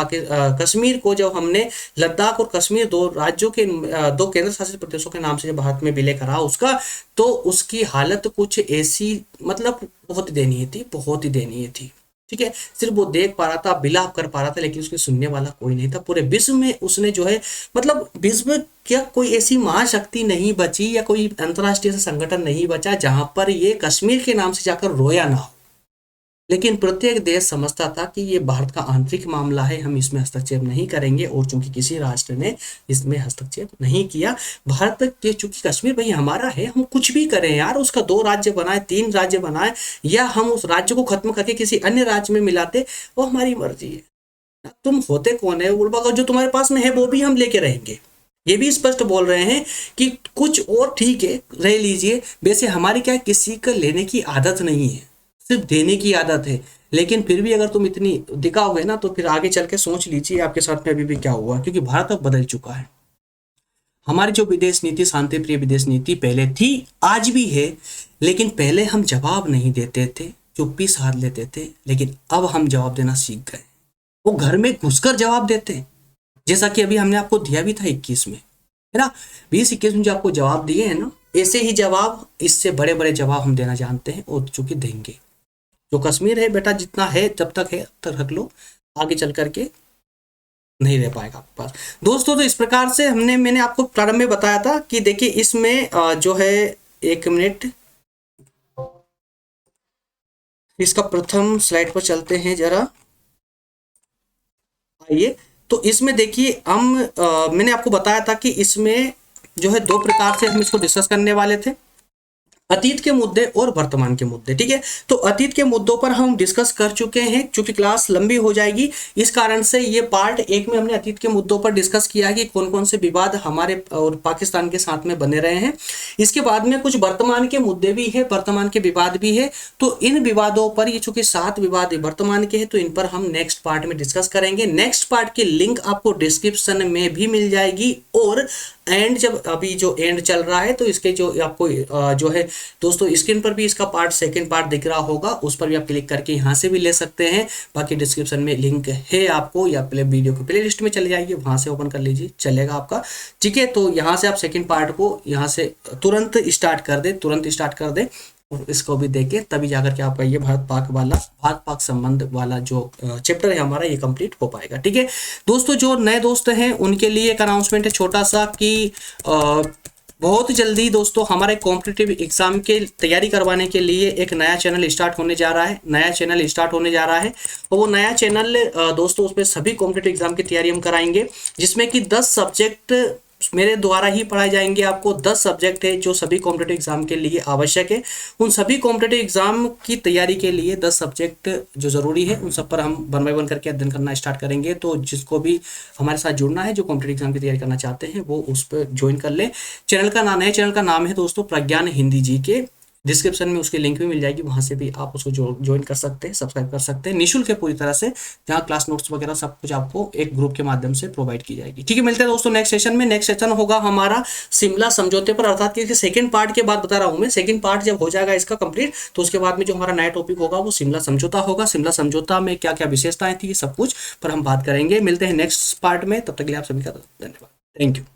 कश्मीर को जब हमने लद्दाख और कश्मीर 2 राज्यों के 2 केंद्र शासित प्रदेशों के नाम से जब भारत में विलय करा उसका, तो उसकी हालत कुछ ऐसी, मतलब बहुत ही दयनीय थी, बहुत ही दयनीय थी, ठीक है। सिर्फ वो देख पा रहा था, विलाप कर पा रहा था, लेकिन उसके सुनने वाला कोई नहीं था। पूरे विश्व में उसने जो है, मतलब विश्व में क्या कोई ऐसी महाशक्ति नहीं बची या कोई अंतरराष्ट्रीय संगठन नहीं बचा जहां पर ये कश्मीर के नाम से जाकर रोया ना हो। लेकिन प्रत्येक देश समझता था कि ये भारत का आंतरिक मामला है, हम इसमें हस्तक्षेप नहीं करेंगे, और चूंकि किसी राष्ट्र ने इसमें हस्तक्षेप नहीं किया, भारत के चूंकि कश्मीर भाई हमारा है, हम कुछ भी करें यार, उसका 2 राज्य बनाए, 3 राज्य बनाए, या हम उस राज्य को खत्म करके किसी अन्य राज्य में मिलाते, वो हमारी मर्जी है। तुम होते कौन है, जो तुम्हारे पास में है वो भी हम लेके रहेंगे। ये भी स्पष्ट बोल रहे हैं कि कुछ और ठीक है रह लीजिए, वैसे हमारी क्या किसी का लेने की आदत नहीं है, सिर्फ देने की आदत है। लेकिन फिर भी अगर तुम इतनी दिखाओगे ना, तो फिर आगे चल के सोच लीजिए आपके साथ में अभी भी क्या हुआ, क्योंकि भारत अब बदल चुका है। हमारी जो विदेश नीति, शांति प्रिय विदेश नीति पहले थी, आज भी है, लेकिन पहले हम जवाब नहीं देते थे, चुप्पी साध लेते थे, लेकिन अब हम जवाब देना सीख गए। वो घर में घुसकर जवाब देते हैं, जैसा कि अभी हमने आपको दिया भी था 21 में, है ना। 20-21 में जो आपको जवाब दिए हैं ना, ऐसे ही जवाब, इससे बड़े बड़े जवाब हम देना जानते हैं, और चूंकि देंगे। जो कश्मीर है बेटा, जितना है जब तक है तब तक रख लो, आगे चल करके नहीं रह पाएगा आपके पास दोस्तों। तो इस प्रकार से मैंने आपको प्रारंभ में बताया था कि देखिए इसमें जो है, 1 मिनट, इसका प्रथम स्लाइड पर चलते हैं जरा, आइए। तो इसमें देखिए हम मैंने आपको बताया था कि इसमें जो है 2 प्रकार से हम इसको डिस्कस करने वाले थे, अतीत के मुद्दे और वर्तमान के मुद्दे, ठीक है। तो अतीत के मुद्दों पर हम डिस्कस कर चुके हैं, क्योंकि क्लास लंबी हो जाएगी, इस कारण से ये पार्ट 1 में हमने अतीत के मुद्दों पर डिस्कस किया है कि कौन कौन से विवाद हमारे और पाकिस्तान के साथ में बने रहे हैं। इसके बाद में कुछ वर्तमान के मुद्दे भी है, वर्तमान के विवाद भी है। तो इन विवादों पर, ये चूंकि 7 विवाद वर्तमान के हैं, तो इन पर हम नेक्स्ट पार्ट में डिस्कस करेंगे। नेक्स्ट पार्ट की लिंक आपको डिस्क्रिप्शन में भी मिल जाएगी, और एंड जब अभी जो एंड चल रहा है, तो इसके जो आपको जो है दोस्तों स्क्रीन पर भी इसका पार्ट, सेकंड पार्ट दिख रहा होगा, उस पर भी आप क्लिक करके यहाँ से भी ले सकते हैं। बाकी डिस्क्रिप्शन में लिंक है आपको, या प्ले वीडियो की प्ले लिस्ट में चले जाइए, वहां से ओपन कर लीजिए, चलेगा आपका, ठीक है। तो यहाँ से आप सेकंड पार्ट को यहाँ से तुरंत स्टार्ट कर दे, इसको भी देके तभी जाकर के आपका ये भारत पाक संबंध वाला जो चैप्टर है हमारा ये कंप्लीट हो पाएगा। ठीक है दोस्तों, जो नए दोस्त हैं उनके लिए एक अनाउंसमेंट है छोटा सा कि बहुत जल्दी दोस्तों हमारे कॉम्पिटिटिव एग्जाम के तैयारी करवाने के लिए एक नया चैनल स्टार्ट होने जा रहा है। और वो नया चैनल दोस्तों उसमें सभी कॉम्पिटिटिव एग्जाम की तैयारी हम कराएंगे, जिसमें कि 10 सब्जेक्ट मेरे द्वारा ही पढ़ाए जाएंगे। आपको 10 सब्जेक्ट है जो सभी कॉम्पिटिटिव एग्जाम के लिए आवश्यक है। उन सभी कॉम्पिटिटिव एग्जाम की तैयारी के लिए 10 सब्जेक्ट जो जरूरी है उन सब पर हम 1 बाय 1 करके अध्ययन करना स्टार्ट करेंगे। तो जिसको भी हमारे साथ जुड़ना है, जो कॉम्पिटिटिव एग्जाम की तैयारी करना चाहते हैं, वो उस पर ज्वाइन कर ले। चैनल का नाम है दोस्तों प्रज्ञान हिंदी जी के। डिस्क्रिप्शन में उसकी लिंक भी मिल जाएगी, वहां से भी आप उसको ज्वाइन कर सकते हैं, सब्सक्राइब कर सकते हैं। निःशुल्क है पूरी तरह से, जहां क्लास नोट्स वगैरह सब कुछ आपको एक ग्रुप के माध्यम से प्रोवाइड की जाएगी। ठीक है, मिलते हैं दोस्तों नेक्स्ट सेशन में। नेक्स्ट सेशन होगा हमारा शिमला समझौते पर, अर्थात कि सेकंड पार्ट के बाद बता रहा हूं मैं। सेकंड पार्ट जब हो जाएगा इसका कंप्लीट, तो उसके बाद में जो हमारा नया टॉपिक होगा वो शिमला समझौता होगा। शिमला समझौता में क्या क्या विशेषताएं थी, सब कुछ पर हम बात करेंगे। मिलते हैं नेक्स्ट पार्ट में, तब तक के लिए आप सभी का धन्यवाद। Thank you.